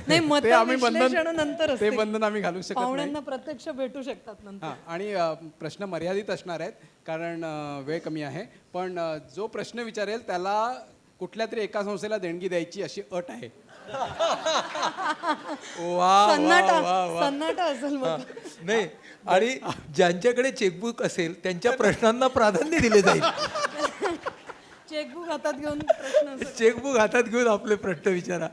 नाही, मत ते आम्ही विश्लेषण नंतर ते असते. बंधन आम्ही घालू शकत नाही. पाहुण्यांना प्रत्यक्ष भेटू शकतात नंतर. हां, आणि प्रश्न मर्यादित असणार आहेत कारण वेळ कमी आहे. पण जो प्रश्न विचारेल त्याला कुठल्या तरी एका संस्थेला देणगी द्यायची अशी अट आहे. सन्नाटा असेल मग. नाही. आणि ज्यांच्याकडे चेकबुक असेल त्यांच्या प्रश्नांना प्राधान्य दिले जाईल. चेकबुक हातात घेऊन प्रश्न चेकबुक हातात घेऊन आपले प्रश्न विचारा.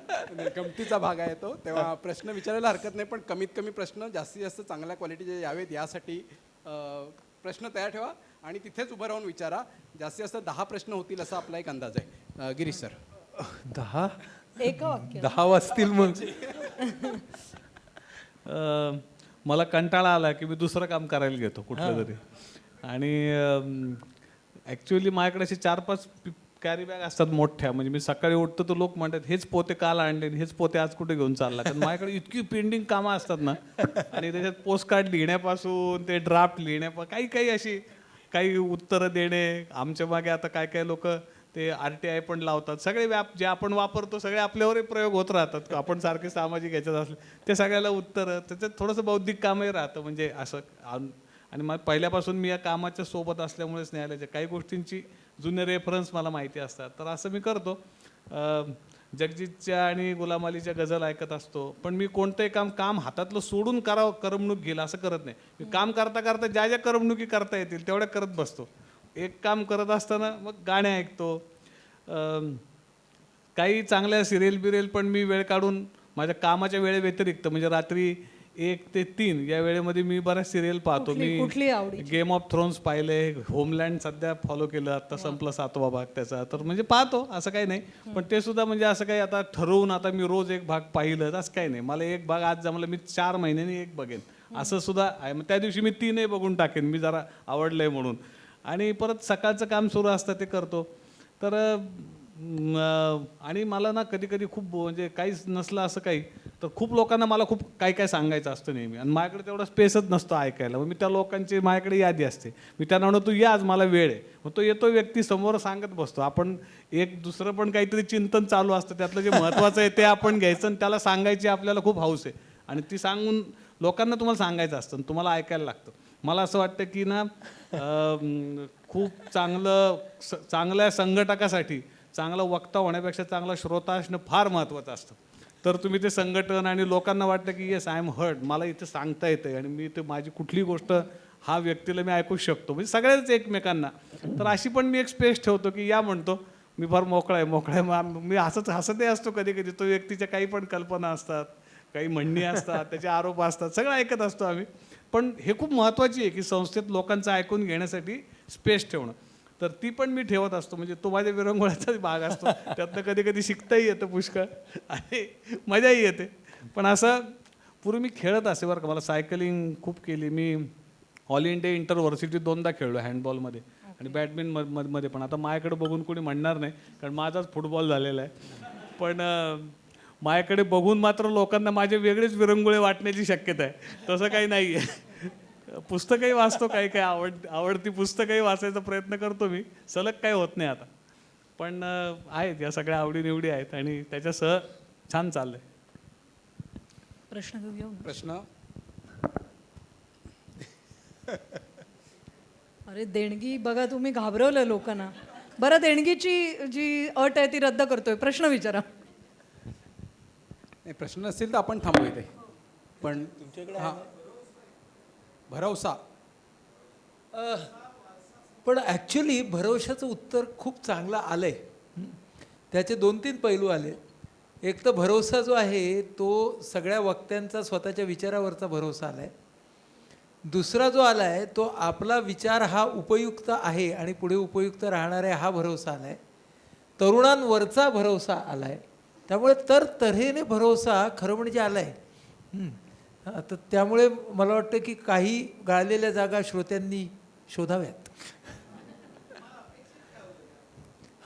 गमतीचा भाग आहे तो. तेव्हा प्रश्न विचारायला हरकत नाही, पण कमीत कमी प्रश्न जास्तीत जास्त चांगल्या क्वालिटीचे यावेत यासाठी प्रश्न तयार ठेवा आणि तिथेच उभं राहून विचारा. जास्तीत जास्त 10 प्रश्न होतील असा आपला एक अंदाज आहे. गिरीश सर. 10 एका वाक्य 10 वाजतील मग. मला कंटाळा आला की मी दुसरं काम करायला घेतो कुठलं तरी. आणि ॲक्च्युअली माझ्याकडे असे 4-5 कॅरी बॅग असतात मोठ्या, म्हणजे मी सकाळी उठतो तर लोक म्हणतात हेच पोते काल आणले आणि हेच पोते आज कुठे घेऊन चालला. कारण माझ्याकडे इतकी पेंडिंग कामं असतात ना, आणि त्याच्यात पोस्ट कार्ड लिहिण्यापासून ते ड्राफ्ट लिहिण्यापासून काही काही अशी काही उत्तरं देणे. आमच्या मागे आता काय काय लोक ते RTI पण लावतात. सगळे जे आपण वापरतो सगळे आपल्यावरही प्रयोग होत राहतात. आपण सारखे सामाजिक ह्याच्यात असले ते सगळ्याला उत्तरं, त्याच्यात थोडंसं बौद्धिक कामही राहतं. म्हणजे असं आणि मग पहिल्यापासून मी या कामाच्या सोबत असल्यामुळेच न्यायालयाच्या काही गोष्टींची जुने रेफरन्स मला माहिती असतात. तर असं मी करतो. जगजीतच्या आणि गुलाम अलीच्या गझल ऐकत असतो. पण मी कोणतंही काम हातातलं सोडून करावं, करमणूक घेईल असं करत नाही. मी काम करता करता ज्या ज्या करमणुकी करता येतील तेवढ्या करत बसतो. एक काम करत असताना मग गाणे ऐकतो. काही चांगल्या सिरियल बिरियल पण मी वेळ काढून माझ्या कामाच्या वेळेव्यतिरिक्त, म्हणजे रात्री 1 ते 3 या वेळेमध्ये मी बऱ्याच सिरियल पाहतो. कुठली आवडीची? मी गेम ऑफ थ्रोन्स पाहिले, होमलँड सध्या फॉलो केलं, आता संपला 7वा भाग त्याचा. तर म्हणजे पाहतो, असं काही नाही. पण ते सुद्धा म्हणजे असं काही आता ठरवून आता मी रोज एक भाग पाहिलं असं काही नाही. मला एक भाग आज जमलं मी 4 महिन्यांनी एक बघेन असं सुद्धा आहे. मग त्या दिवशी मी 3ही बघून टाकेन, मी जरा आवडलंय म्हणून. आणि परत सकाळचं काम सुरू असतं ते करतो. तर आणि मला ना कधी कधी खूप म्हणजे काहीच नसलं असं काही तर खूप लोकांना मला खूप काय काय सांगायचं असतं नेहमी, आणि माझ्याकडे तेवढा स्पेसच नसतो ऐकायला. मग मी त्या लोकांची माझ्याकडे यादी असते. मी त्यांना म्हणतो तू या, आज मला वेळ आहे. मग तो येतो, व्यक्ती समोर सांगत बसतो. आपण एक दुसरं पण काहीतरी चिंतन चालू असतं, त्यातलं जे महत्त्वाचं आहे ते आपण घ्यायचं आणि त्याला सांगायची आपल्याला खूप हौस आहे. आणि ती सांगून लोकांना तुम्हाला सांगायचं असतं आणि तुम्हाला ऐकायला लागतं. मला असं वाटतं की ना खूप चांगल्या संघटकासाठी चांगला वक्ता होण्यापेक्षा चांगला श्रोता असणं फार महत्त्वाचं असतं. तर तुम्ही ते संघटन आणि लोकांना वाटतं की येस आय एम हर्ड, मला इथे सांगता येतं आणि मी इथे माझी कुठली गोष्ट हा व्यक्तीला मी ऐकू शकतो, म्हणजे सगळ्याच एकमेकांना. तर अशी पण मी एक स्पेस ठेवतो की या म्हणतो मी फार मोकळा आहे. मी हसतही असतो कधी कधी. तो व्यक्तीच्या काही पण कल्पना असतात, काही म्हणणी असतात, त्याचे आरोप असतात, सगळं ऐकत असतो आम्ही. पण हे खूप महत्त्वाची आहे की संस्थेत लोकांचं ऐकून घेण्यासाठी स्पेस ठेवणं. तर ती पण मी ठेवत असतो. म्हणजे तो माझ्या विरंगुळ्याचाच भाग असतो. त्यातनं कधी कधी शिकताही येतं पुष्कळ आणि मजाही येते. पण असं पूर्वी मी खेळत असे बरं का. मला सायकलिंग खूप केली. मी ऑल इंडिया इंटरव्हर्सिटी 2दा खेळलो हँडबॉलमध्ये आणि बॅडमिंटनमध्ये पण. आता माझ्याकडे बघून कोणी म्हणणार नाही कारण माझाच फुटबॉल झालेला आहे. पण माझ्याकडे बघून मात्र लोकांना माझे वेगळेच विरंगुळे वाटण्याची शक्यता आहे. तसं काही नाही आहे. पुस्तकही वाचतो, काही आवडती पुस्तकही वाचायचा प्रयत्न करतो मी. सलग काही होत नाही आता, पण आहेत या सगळ्या आवडीनिवडी आहेत आणि त्याच्यासह छान चाललंय. प्रश्न घेऊया. प्रश्न अरे देणगी बघा, तुम्ही घाबरवलं लोकांना. बरं, देणगीची जी अट आहे ती रद्द करतोय. प्रश्न विचारा. नाही, प्रश्न नसतील तर आपण थांबू इथे. पण हां, भरवसा. पण ॲक्च्युली भरवशाचं उत्तर खूप चांगलं आलं आहे. त्याचे 2-3 पैलू आले. एक तर भरवसा जो आहे तो सगळ्या वक्त्यांचा स्वतःच्या विचारावरचा भरवसा आला आहे. दुसरा जो आला आहे तो आपला विचार हा उपयुक्त आहे आणि पुढे उपयुक्त राहणार आहे हा भरवसा आला आहे. तरुणांवरचा भरवसा आला आहे. त्यामुळे तऱ्हेने भरवसा खरं म्हणजे आला आहे. तर त्यामुळे मला वाटतं की काही गाळलेल्या जागा श्रोत्यांनी शोधाव्यात.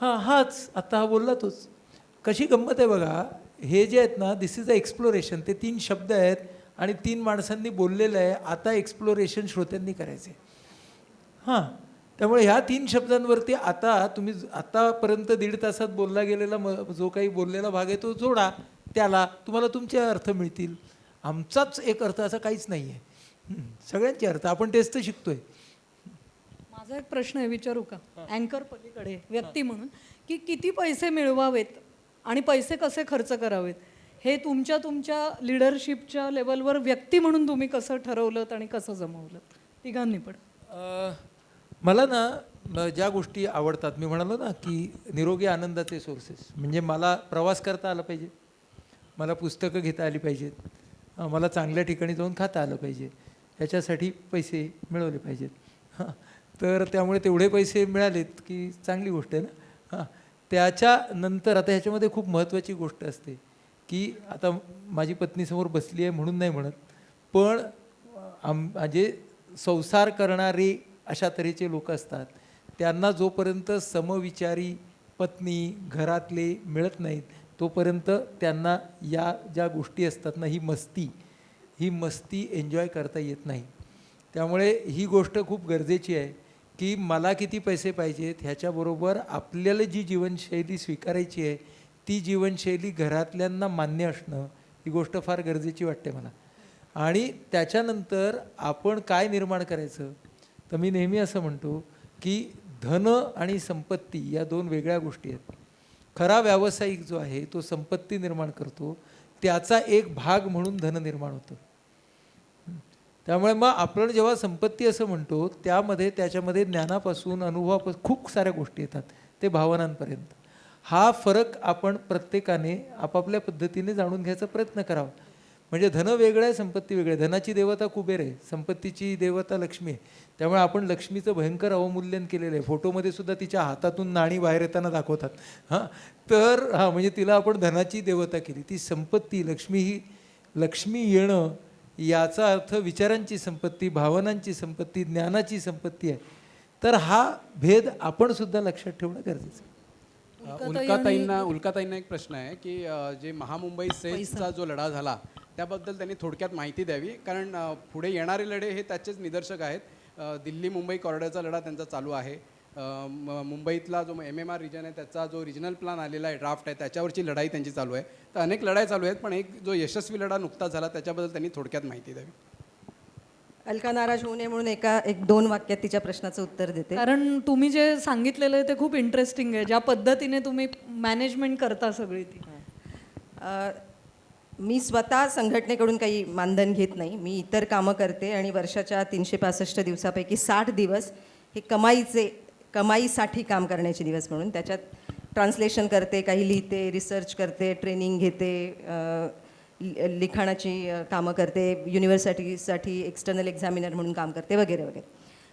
हाच आत्ता हा बोलला तोच. कशी गंमत आहे बघा. हे जे आहेत ना, दिस इज अ एक्सप्लोरेशन. ते 3 शब्द आहेत आणि 3 माणसांनी बोललेलं आहे. आता एक्सप्लोरेशन श्रोत्यांनी करायचं आहे. त्यामुळे ह्या 3 शब्दांवरती आता तुम्ही आतापर्यंत 1.5 तासात बोलला गेलेला जो काही बोललेला भाग आहे तो जोडा. त्याला तुम्हाला तुमचे अर्थ मिळतील. आमचाच एक अर्थ असा काहीच नाही आहे. सगळ्यांचे अर्थ आपण तेच तर शिकतोय. माझा एक प्रश्न आहे, विचारू का? अँकर पलीकडे व्यक्ती म्हणून, की किती पैसे मिळवावेत आणि पैसे कसे खर्च करावेत हे तुमच्या लिडरशिपच्या लेवलवर व्यक्ती म्हणून तुम्ही कसं ठरवलं आणि कसं जमवलं तिघांनी पण? मला ना ज्या गोष्टी आवडतात, मी म्हणालो ना की निरोगी आनंदाचे सोर्सेस, म्हणजे मला प्रवास करता आला पाहिजे, मला पुस्तकं घेता आली पाहिजेत, मला चांगल्या ठिकाणी जाऊन खाता आलं पाहिजे, ह्याच्यासाठी पैसे मिळवले पाहिजेत. तर त्यामुळे तेवढे पैसे मिळालेत की चांगली गोष्ट आहे ना. त्याच्यानंतर आता ह्याच्यामध्ये खूप महत्त्वाची गोष्ट असते की आता माझी पत्नी समोर बसली आहे म्हणून नाही म्हणत, पण म्हणजे संसार करणारे अशा तऱ्हेचे लोक असतात त्यांना जोपर्यंत समविचारी पत्नी, घरातले मिळत नाहीत तोपर्यंत त्यांना या ज्या गोष्टी असतात ना, ही मस्ती एन्जॉय करता येत नाही. त्यामुळे ही गोष्ट खूप गरजेची आहे की मला किती पैसे पाहिजेत ह्याच्याबरोबर आपल्याला जी जीवनशैली स्वीकारायची आहे ती जीवनशैली घरातल्यांना मान्य असणं ही गोष्ट फार गरजेची वाटते मला. आणि त्याच्यानंतर आपण काय निर्माण करायचं, तर मी नेहमी असं म्हणतो की धन आणि संपत्ती या दोन वेगळ्या गोष्टी आहेत. खरा व्यावसायिक जो आहे तो संपत्ती निर्माण करतो, त्याचा एक भाग म्हणून धन निर्माण होतं. त्यामुळे मग आपण जेव्हा संपत्ती असं म्हणतो त्याच्यामध्ये ज्ञानापासून अनुभवापासून खूप साऱ्या गोष्टी येतात ते भावनांपर्यंत. हा फरक आपण प्रत्येकाने आपापल्या पद्धतीने जाणून घ्यायचा प्रयत्न करावा. म्हणजे धन वेगळं आहे, संपत्ती वेगळी आहे. धनाची देवता कुबेर आहे, संपत्तीची देवता लक्ष्मी आहे. त्यामुळे आपण लक्ष्मीचं भयंकर अवमूल्यन केलेलं आहे. फोटोमध्ये सुद्धा तिच्या हातातून नाणी बाहेर येताना दाखवतात. तर म्हणजे तिला आपण धनाची देवता केली. ती संपत्ती लक्ष्मी येणं याचा अर्थ विचारांची संपत्ती, भावनांची संपत्ती, ज्ञानाची संपत्ती आहे. तर हा भेद आपण सुद्धा लक्षात ठेवणं गरजेचं आहे. उल्काताईंना एक प्रश्न आहे की जे महामुंबई सेलचा जो लढा झाला त्याबद्दल त्यांनी थोडक्यात माहिती द्यावी, कारण पुढे येणारे लढे हे त्याचेच निदर्शक आहेत. दिल्ली मुंबई कॉरिडॉरचा लढा त्यांचा चालू आहे. मुंबईतला जो MMR रिजन आहे त्याचा जो रिजनल प्लॅन आलेला आहे, ड्राफ्ट आहे, त्याच्यावरची लढाई त्यांची चालू आहे. तर अनेक लढाई चालू आहेत, पण एक जो यशस्वी लढा नुकताच झाला त्याच्याबद्दल त्यांनी थोडक्यात माहिती द्यावी. अलका नाराज होऊ नये म्हणून एक दोन वाक्यात तिच्या प्रश्नाचं उत्तर देते. कारण तुम्ही जे सांगितलेलं आहे ते खूप इंटरेस्टिंग आहे, ज्या पद्धतीने तुम्ही मॅनेजमेंट करता सगळी ती. मी स्वतः संघटनेकडून काही मानधन घेत नाही. मी इतर कामं करते आणि वर्षाच्या 365 दिवसापैकी 60 दिवस हे कमाईसाठी काम करण्याचे दिवस म्हणून त्याच्यात ट्रान्सलेशन करते, काही लिहिते, रिसर्च करते, ट्रेनिंग घेते, लिखाणाची कामं करते, युनिव्हर्सिटीसाठी एक्सटर्नल एक्झामिनर म्हणून काम करते वगैरे वगैरे.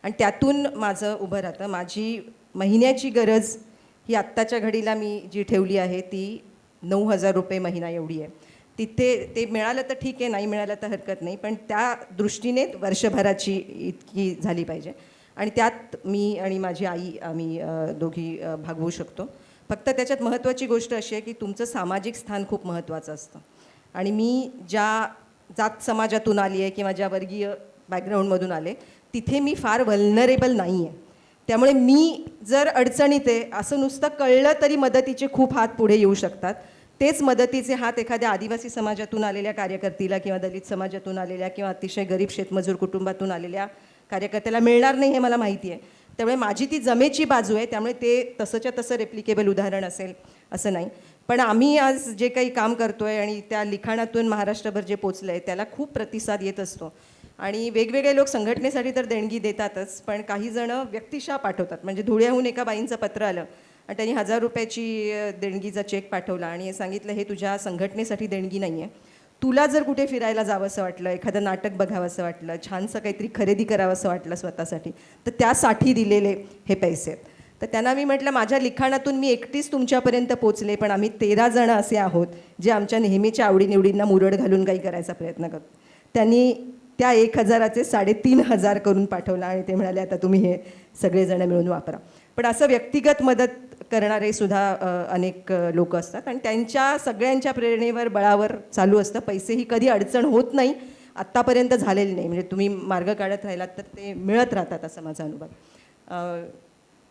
आणि त्यातून माझं उभं राहतं. माझी महिन्याची गरज ही आत्ताच्या घडीला मी जी ठेवली आहे ती 9,000 रुपये महिना एवढी आहे. तिथे ते मिळालं तर ठीक आहे, नाही मिळालं तर हरकत नाही, पण त्या दृष्टीने वर्षभराची इतकी झाली पाहिजे. आणि त्यात मी आणि माझी आई आम्ही दोघी भागवू शकतो. फक्त त्याच्यात महत्त्वाची गोष्ट अशी आहे की तुमचं सामाजिक स्थान खूप महत्त्वाचं असतं. आणि मी ज्या जात समाजातून आली आहे किंवा ज्या वर्गीय बॅकग्राऊंडमधून आले तिथे मी फार वल्नरेबल नाही आहे. त्यामुळे मी जर अडचणीत आहे असं नुसतं कळलं तरी मदतीचे खूप हात पुढे येऊ शकतात. तेच मदतीचे हात एखाद्या आदिवासी समाजातून आलेल्या कार्यकर्तीला किंवा दलित समाजातून आलेल्या किंवा अतिशय गरीब शेतमजूर कुटुंबातून आलेल्या कार्यकर्त्याला मिळणार नाही हे मला माहिती आहे. त्यामुळे माझी ती जमेची बाजू आहे. त्यामुळे ते तसंच्या तसं रेप्लिकेबल उदाहरण असेल असं नाही. पण आम्ही आज जे काही काम करतो आहे आणि त्या लिखाणातून महाराष्ट्रभर जे पोचलं आहे त्याला खूप प्रतिसाद येत असतो. आणि वेगवेगळे लोक संघटनेसाठी तर देणगी देतातच, पण काही जणं व्यक्तिशः पाठवतात. म्हणजे धुळ्याहून एका बाईंचं पत्र आलं आणि त्यांनी 1,000 रुपयाची देणगीचा चेक पाठवला आणि सांगितलं हे तुझ्या संघटनेसाठी देणगी नाही आहे, तुला जर कुठे फिरायला जावंसं वाटलं, एखादं नाटक बघावंसं वाटलं, छानसं काहीतरी खरेदी करावंसं वाटलं स्वतःसाठी, तर त्यासाठी दिलेले हे पैसे आहेत. तर त्यांना मी म्हटलं माझ्या लिखाणातून मी एकटीच तुमच्यापर्यंत पोचले, पण आम्ही 13 जण असे आहोत जे आमच्या नेहमीच्या आवडीनिवडींना मुरड घालून काही करायचा प्रयत्न करतो. त्यांनी त्या 1,000चे 3,500 करून पाठवला आणि ते म्हणाले आता तुम्ही हे सगळेजण मिळून वापरा. पण असं व्यक्तिगत मदत करणारे सुद्धा अनेक लोक असतात आणि त्यांच्या सगळ्यांच्या प्रेरणेवर बळावर चालू असतं. पैसेही कधी अडचण होत नाही, आत्तापर्यंत झालेली नाही. म्हणजे तुम्ही मार्ग काढत राहिलात तर ते मिळत राहतात असा माझा अनुभव.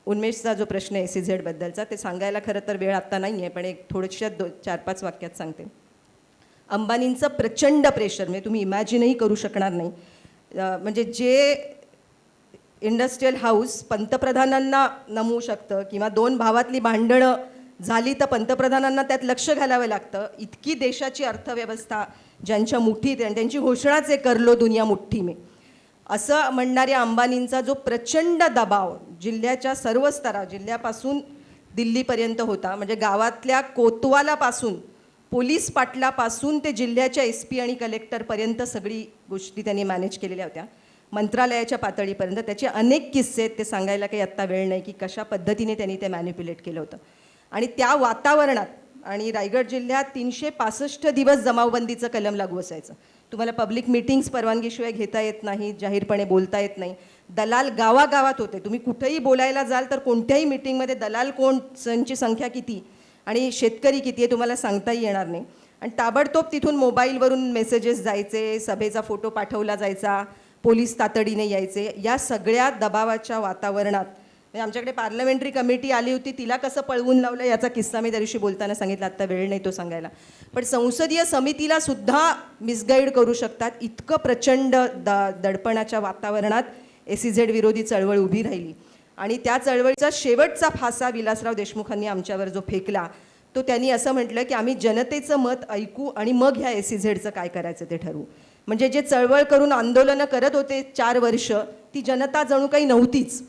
उन्मेषचा जो प्रश्न आहे SEZ बद्दलचा ते सांगायला खरं तर वेळ आत्ता नाही आहे, पण एक थोड्याशा 4-5 वाक्यात सांगते. अंबानींचं प्रचंड प्रेशर म्हणजे तुम्ही इमॅजिनही करू शकणार नाही. म्हणजे जे इंडस्ट्रियल हाऊस पंतप्रधानांना नमवू शकतं किंवा 2 भावातली भांडणं झाली तर पंतप्रधानांना त्यात लक्ष घालावं लागतं, इतकी देशाची अर्थव्यवस्था ज्यांच्या मुठीत आणि त्यांची घोषणाच आहे कर लो दुनिया मुठ्ठी में, असं म्हणणाऱ्या अंबानींचा जो प्रचंड दबाव जिल्ह्याच्या सर्व जिल्ह्यापासून दिल्लीपर्यंत होता. म्हणजे गावातल्या कोतवालापासून पोलीस पाटलापासून ते जिल्ह्याच्या SP आणि कलेक्टरपर्यंत सगळी गोष्टी त्यांनी मॅनेज केलेल्या होत्या. मंत्रालयाच्या पातळीपर्यंत त्याचे अनेक किस्से आहेत, ते सांगायला काही आत्ता वेळ नाही की कशा पद्धतीने त्यांनी ते मॅनिप्युलेट केलं होतं. आणि त्या वातावरणात आणि रायगड जिल्ह्यात 365 दिवस जमावबंदीचं कलम लागू असायचं. तुम्हाला पब्लिक मीटिंग्स परवानगीशिवाय घेता येत नाही, जाहीरपणे बोलता येत नाही. दलाल गावागावात होते. तुम्ही कुठेही बोलायला जाल तर कोणत्याही मीटिंगमध्ये दलाल कोणची संख्या किती आणि शेतकरी किती आहे तुम्हाला सांगताही येणार नाही. आणि ताबडतोब तिथून मोबाईलवरून मेसेजेस जायचे, सभेचा फोटो पाठवला जायचा, पोलीस तातडीने यायचे. या सगळ्या दबावाच्या वातावरणात म्हणजे आमच्याकडे पार्लमेंटरी कमिटी आली होती, तिला कसं पळवून लावलं याचा किस्सा मी त्या दिवशी बोलताना सांगितला, आत्ता वेळ नाही तो सांगायला. पण संसदीय समितीला सुद्धा मिसगाईड करू शकतात, इतकं प्रचंड दडपणाच्या वातावरणात SEZ विरोधी चळवळ उभी राहिली. आणि त्या चळवळीचा शेवटचा फासा विलासराव देशमुखांनी आमच्यावर जो फेकला तो त्यांनी असं म्हटलं की आम्ही जनतेचं मत ऐकू आणि मग ह्या SEZचं काय करायचं ते ठरवू. म्हणजे जे चळवळ करून आंदोलनं करत होते 4 वर्ष, ती जनता जणू काही नव्हतीच.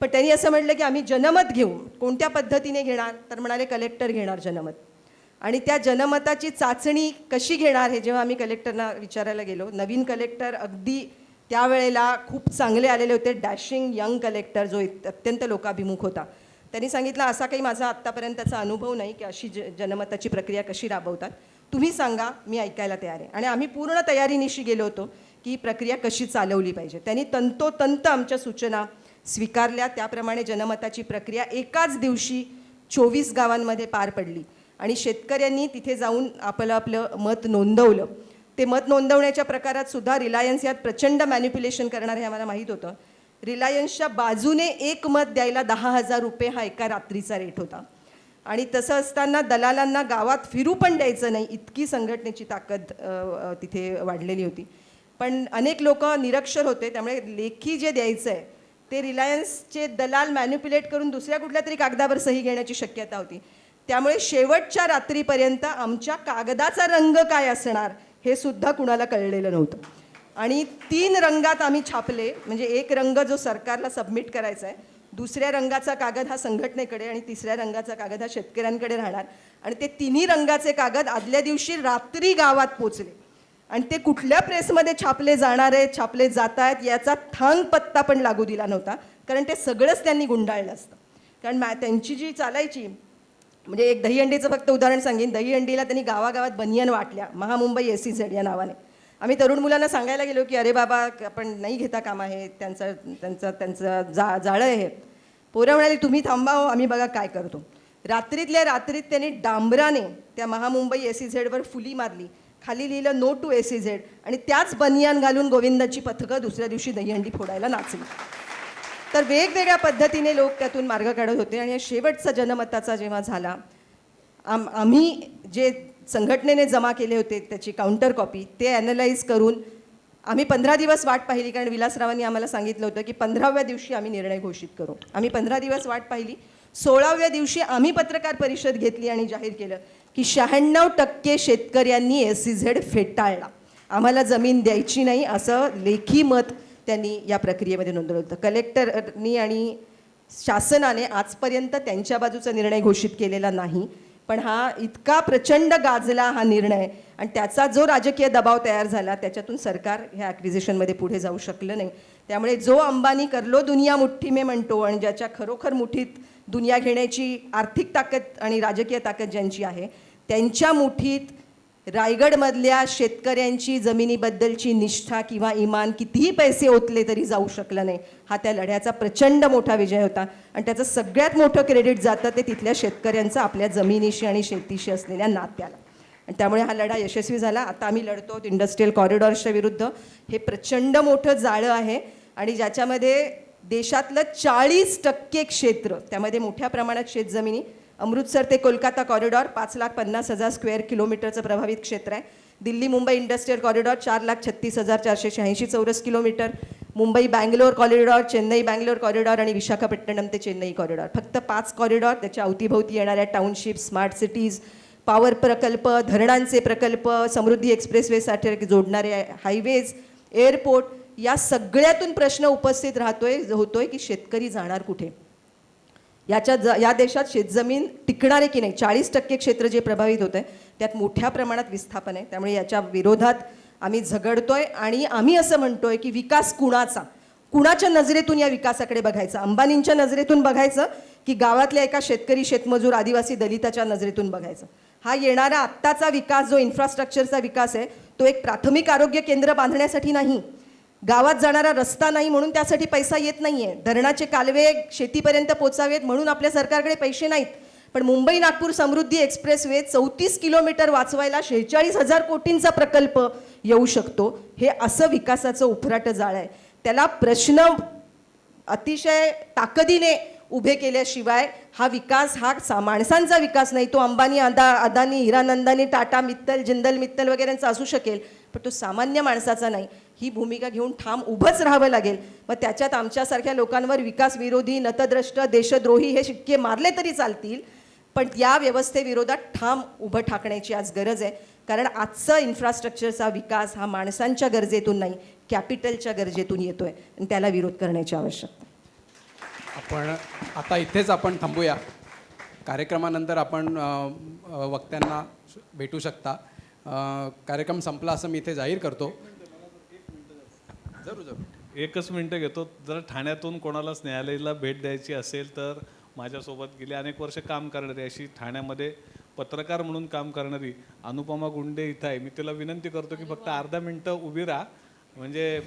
पण त्यांनी असं म्हटलं की आम्ही जनमत घेऊ. कोणत्या पद्धतीने घेणार तर म्हणाले कलेक्टर घेणार जनमत. आणि त्या जनमताची चाचणी कशी घेणार हे जेव्हा आम्ही कलेक्टरना विचारायला गेलो, नवीन कलेक्टर अगदी त्यावेळेला खूप चांगले आलेले होते, डॅशिंग यंग कलेक्टर जो अत्यंत लोकाभिमुख होता. त्यांनी सांगितलं असा काही माझा आत्तापर्यंतचा अनुभव नाही की अशी जनमताची प्रक्रिया कशी राबवतात, तुम्ही सांगा, मी ऐकायला तयार आहे. आणि आम्ही पूर्ण तयारीनिशी गेलो होतो की ही प्रक्रिया कशी चालवली पाहिजे. त्यांनी तंतोतंत आमच्या सूचना स्वीकारल्या. त्याप्रमाणे जनमताची प्रक्रिया एकाच दिवशी 24 गावांमध्ये पार पडली आणि शेतकऱ्यांनी तिथे जाऊन आपलं मत नोंदवलं. ते मत नोंदवण्याच्या प्रकारात सुद्धा रिलायन्स यात प्रचंड मॅनिप्युलेशन करणार हे आम्हाला माहीत होतं. रिलायन्सच्या बाजूने एक मत द्यायला 10,000 रुपये हा एका रात्रीचा रेट होता. आणि तसं असताना दलालांना गावात फिरू पण द्यायचं नाही, इतकी संघटनेची ताकद तिथे वाढलेली होती. पण अनेक लोक निरक्षर होते, त्यामुळे लेखी जे द्यायचं आहे ते रिलायन्सचे दलाल मॅन्युप्युलेट करून दुसऱ्या कुठल्या तरी कागदावर सही घेण्याची शक्यता होती. त्यामुळे शेवटच्या रात्रीपर्यंत आमच्या कागदाचा रंग काय असणार हे सुद्धा कुणाला कळलेलं नव्हतं. आणि 3 रंगात आम्ही छापले. म्हणजे एक रंग जो सरकारला सबमिट करायचा आहे, दुसऱ्या रंगाचा कागद हा संघटनेकडे आणि तिसऱ्या रंगाचा कागद हा शेतकऱ्यांकडे राहणार. आणि ते तिन्ही रंगाचे कागद आदल्या दिवशी रात्री गावात पोचले. आणि ते कुठल्या प्रेसमध्ये छापले जाणार आहेत, छापले जात आहेत याचा थांग पत्ता पण लागू दिला नव्हता, कारण ते सगळंच त्यांनी गुंडाळलं असतं. कारण त्यांची जी चालायची, म्हणजे एक दहीहंडीचं फक्त उदाहरण सांगेन. दहीहंडीला त्यांनी गावागावात बनियन वाटल्या, महामुंबई SEZ या नावाने. आम्ही तरुण मुलांना सांगायला गेलो की अरे बाबा आपण नाही घेता कामा आहे, त्यांचं जाळं आहे. पोरं म्हणाली तुम्ही थांबा हो, आम्ही बघा काय करतो. रात्रीतल्या रात्रीत त्यांनी डांबराने त्या महामुंबई SEZवर फुली मारली, खाली लिहिलं नो टू SEZ आणि त्याच बनियान घालून गोविंदाची पथकं दुसऱ्या दिवशी दहीहंडी फोडायला नाचली. तर वेगवेगळ्या पद्धतीने लोक त्यातून मार्ग काढत होते. आणि शेवटचा जनमताचा जेव्हा झाला, आम्ही जे संघटनेने जमा केले होते त्याची काउंटर कॉपी ते ॲनलाईज करून आम्ही 15 दिवस वाट पाहिली. कारण विलासरावांनी आम्हाला सांगितलं होतं की 15व्या दिवशी आम्ही निर्णय घोषित करू. आम्ही 15 दिवस वाट पाहिली. 16व्या दिवशी आम्ही पत्रकार परिषद घेतली आणि जाहीर केलं की 96% शेतकऱ्यांनी SEZ फेटाळला, आम्हाला जमीन द्यायची नाही असं लेखी मत त्यांनी या प्रक्रियेमध्ये नोंदवलं होतं. कलेक्टरनी आणि शासनाने आजपर्यंत त्यांच्या बाजूचा निर्णय घोषित केलेला नाही. पण हा इतका प्रचंड गाजला हा निर्णय आणि त्याचा जो राजकीय दबाव तयार झाला त्याच्यातून सरकार ह्या ॲक्विजिशनमध्ये पुढे जाऊ शकलं नाही. त्यामुळे जो अंबानी करलो दुनिया मुठ्ठी में म्हणतो आणि ज्याच्या खरोखर मुठीत दुनिया घेण्याची आर्थिक ताकद आणि राजकीय ताकद ज्यांची आहे, त्यांच्या मुठीत रायगडमधल्या शेतकऱ्यांची जमिनीबद्दलची निष्ठा किंवा इमान कितीही पैसे ओतले तरी जाऊ शकलं नाही. हा त्या लढ्याचा प्रचंड मोठा विजय होता आणि त्याचं सगळ्यात मोठं क्रेडिट जातं ते तिथल्या शेतकऱ्यांचं आपल्या जमिनीशी आणि शेतीशी असलेल्या नात्याला. आणि त्यामुळे हा लढा यशस्वी झाला. आता आम्ही लढतो इंडस्ट्रियल कॉरिडॉर्सच्या विरुद्ध. हे प्रचंड मोठं जाळं आहे आणि ज्याच्यामध्ये देशातलं 40% क्षेत्र, त्यामध्ये मोठ्या प्रमाणात शेतजमिनी, अमृतसर ते कोलकाता कॉरिडॉर 5,50,000 स्क्वेअर किलोमीटरचं प्रभावित क्षेत्र आहे. दिल्ली मुंबई इंडस्ट्रियल कॉरिडॉर 4,36,486 चौरस kilometre. Mumbai Bangalore corridor, Chennai Bangalore corridor आणि विशाखापट्टणम ते चेन्नई कॉरिडॉर. फक्त 5 कॉरिडॉर. त्याच्या अवतीभोवती येणाऱ्या टाउनशिप, स्मार्ट सिटीज, पॉवर प्रकल्प, धरणांचे प्रकल्प, समृद्धी एक्सप्रेसवेसाठी जोडणारे हायवेज, एअरपोर्ट, या सगळ्यातून प्रश्न उपस्थित होतोय की शेतकरी जाणार कुठे. या देशात शेतजमीन टिकणार आहे की नाही. 40% क्षेत्र जे प्रभावित होत आहे त्यात मोठ्या प्रमाणात विस्थापन आहे. त्यामुळे याच्या विरोधात आम्ही झगडतोय आणि आम्ही असं म्हणतोय की विकास कुणाच्या नजरेतून या विकासाकडे बघायचं. अंबानींच्या नजरेतून बघायचं की गावातल्या एका शेतकरी, शेतमजूर, आदिवासी, दलिताच्या नजरेतून बघायचं. हा येणारा आत्ताचा विकास जो इन्फ्रास्ट्रक्चरचा विकास आहे तो एक प्राथमिक आरोग्य केंद्र बांधण्यासाठी नाही, गावात जाणारा रस्ता नाही म्हणून त्यासाठी पैसा येत नाही आहे, धरणाचे कालवे शेतीपर्यंत पोचावेत म्हणून आपल्या सरकारकडे पैसे नाहीत, पण मुंबई नागपूर समृद्धी एक्सप्रेसवे 34 किलोमीटर वाचवायला 46,000 कोटींचा प्रकल्प येऊ शकतो. हे असं विकासाचं उफराटं जाळ आहे. त्याला प्रश्न अतिशय ताकदीने उभे केल्याशिवाय हा विकास हा माणसांचा विकास नाही. तो अंबानी, अदानी, हिरानंदानी, टाटा, मित्तल, जिंदल मित्तल वगैरेंचा असू शकेल, पण तो सामान्य माणसाचा नाही. ही भूमिका घेऊन ठाम उभंच राहावं लागेल. मग त्याच्यात आमच्यासारख्या लोकांवर विकास विरोधी, नतद्रष्ट, देशद्रोही हे शिक्के मारले तरी चालतील, पण या व्यवस्थेविरोधात ठाम उभं ठाकण्याची आज गरज आहे. कारण आजचा इन्फ्रास्ट्रक्चरचा विकास हा माणसांच्या गरजेतून नाही, कॅपिटलच्या गरजेतून येतोय आणि त्याला विरोध करण्याची आवश्यकता. आपण आता इथेच आपण थांबूया. कार्यक्रमानंतर आपण वक्त्यांना भेटू शकता. कार्यक्रम संपला असं मी इथे जाहीर करतो. जरूर जरूर. एकच मिनटं घेतो. जर ठाण्यातून कोणालाच न्यायालयाला भेट द्यायची असेल तर माझ्यासोबत गेली अनेक वर्ष काम करणारी, अशी ठाण्यामध्ये पत्रकार म्हणून काम करणारी अनुपमा गुंडे इथं आहे. मी तिला विनंती करतो की फक्त अर्धा मिनटं उभी राहा, म्हणजे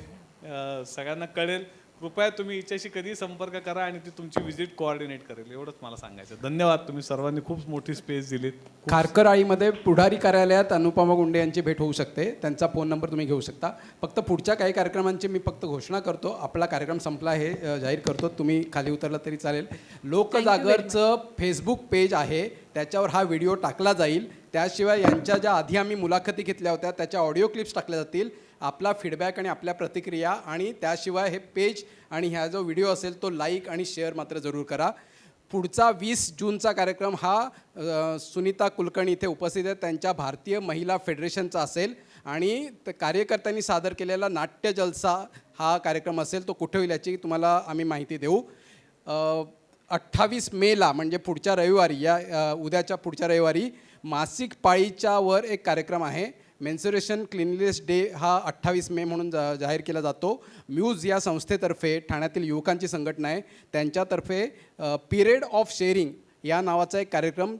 सगळ्यांना कळेल. कृपया तुम्ही हिच्याशी कधी संपर्क करा आणि ती तुमची व्हिजिट कोऑर्डिनेट करेल, एवढंच मला सांगायचं. धन्यवाद. तुम्ही सर्वांनी खूप मोठी स्पेस दिलीत. खारकरआळीमध्ये पुढारी कार्यालयात अनुपमा गुंडे यांची भेट होऊ शकते. त्यांचा फोन नंबर तुम्ही घेऊ शकता. फक्त पुढच्या काही कार्यक्रमांची मी फक्त घोषणा करतो. आपला कार्यक्रम संपला हे जाहीर करतो. तुम्ही खाली उतरला तरी चालेल. लोकजागरचं फेसबुक पेज आहे, त्याच्यावर हा व्हिडिओ टाकला जाईल. त्याशिवाय यांच्या ज्या आधी आम्ही मुलाखती घेतल्या होत्या त्याच्या ऑडिओ क्लिप्स टाकल्या जातील. आपला फीडबॅक आणि आपल्या प्रतिक्रिया, आणि त्याशिवाय हे पेज आणि ह्या जो व्हिडिओ असेल तो लाईक आणि शेअर मात्र जरूर करा. पुढचा 20 जूनचा कार्यक्रम हा सुनीता कुलकर्णी इथे उपस्थित आहेत, त्यांच्या भारतीय महिला फेडरेशनचा असेल, आणि कार्यकर्त्यांनी सादर केलेला नाट्य जलसा हा कार्यक्रम असेल. तो कुठे होईल याची तुम्हाला आम्ही माहिती देऊ. 28 मेला म्हणजे पुढच्या रविवारी, या उद्याच्या पुढच्या रविवारी मासिक पाळीच्या वर एक कार्यक्रम आहे. मेन्सुरेशन क्लिनलीनेस डे हा 28 मे म्हणून जाहीर केला जातो. म्यूज या संस्थेतर्फे, ठाण्यातील युवकांची संघटना आहे, त्यांच्यातर्फे पिरियड ऑफ शेअरिंग या नावाचा एक कार्यक्रम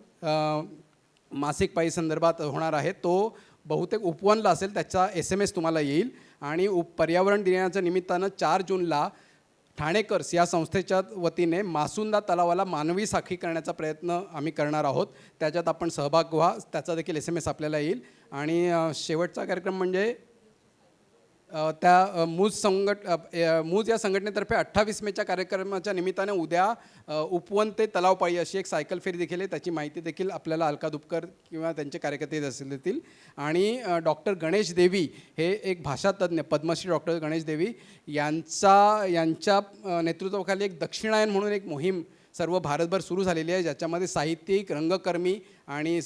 मासिक पाळी संदर्भात होणार आहे. तो बहुतेक उपवनला असेल, त्याचा SMS तुम्हाला येईल. आणि पर्यावरण दिनाच्या निमित्तानं 4 जूनला ठाणेकर्स या संस्थेच्या वतीने मासुंदा तलावाला मानवी साखळी करण्याचा प्रयत्न आम्ही करणार आहोत. त्याच्यात आपण सहभाग व्हा, त्याचा देखील SMS आपल्याला येईल. आणि शेवटचा कार्यक्रम म्हणजे त्या मूज या संघटनेतर्फे 28 मेच्या कार्यक्रमाच्या निमित्ताने उद्या उपवन ते तलावपाळी अशी एक सायकल फेरी देखील आहे. त्याची माहिती देखील आपल्याला अलका दुपकर किंवा त्यांचे कार्यकर्ते देतील. आणि डॉक्टर गणेश देवी हे एक भाषातज्ञ, पद्मश्री डॉक्टर गणेश देवी यांच्या नेतृत्वाखाली एक दक्षिणायन म्हणून एक मोहीम सर्व भारतभर सुरू झालेली आहे, ज्याच्यामध्ये साहित्यिक, रंगकर्मी आणि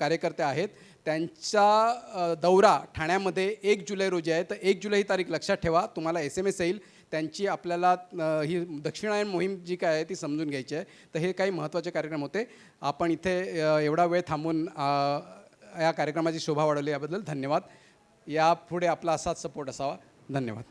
कार्यकर्ते आहेत. त्यांचा दौरा ठाण्यामध्ये 1 जुलै रोजी आहे. तर 1 जुलै ही तारीख लक्षात ठेवा. तुम्हाला SMS येईल. त्यांची आपल्याला ही दक्षिणायन मोहीम जी काय आहे ती समजून घ्यायची आहे. तर हे काही महत्त्वाचे कार्यक्रम होते. आपण इथे एवढा वेळ थांबून या कार्यक्रमाची शोभा वाढवली याबद्दल धन्यवाद. यापुढे आपला असाच सपोर्ट असावा. धन्यवाद.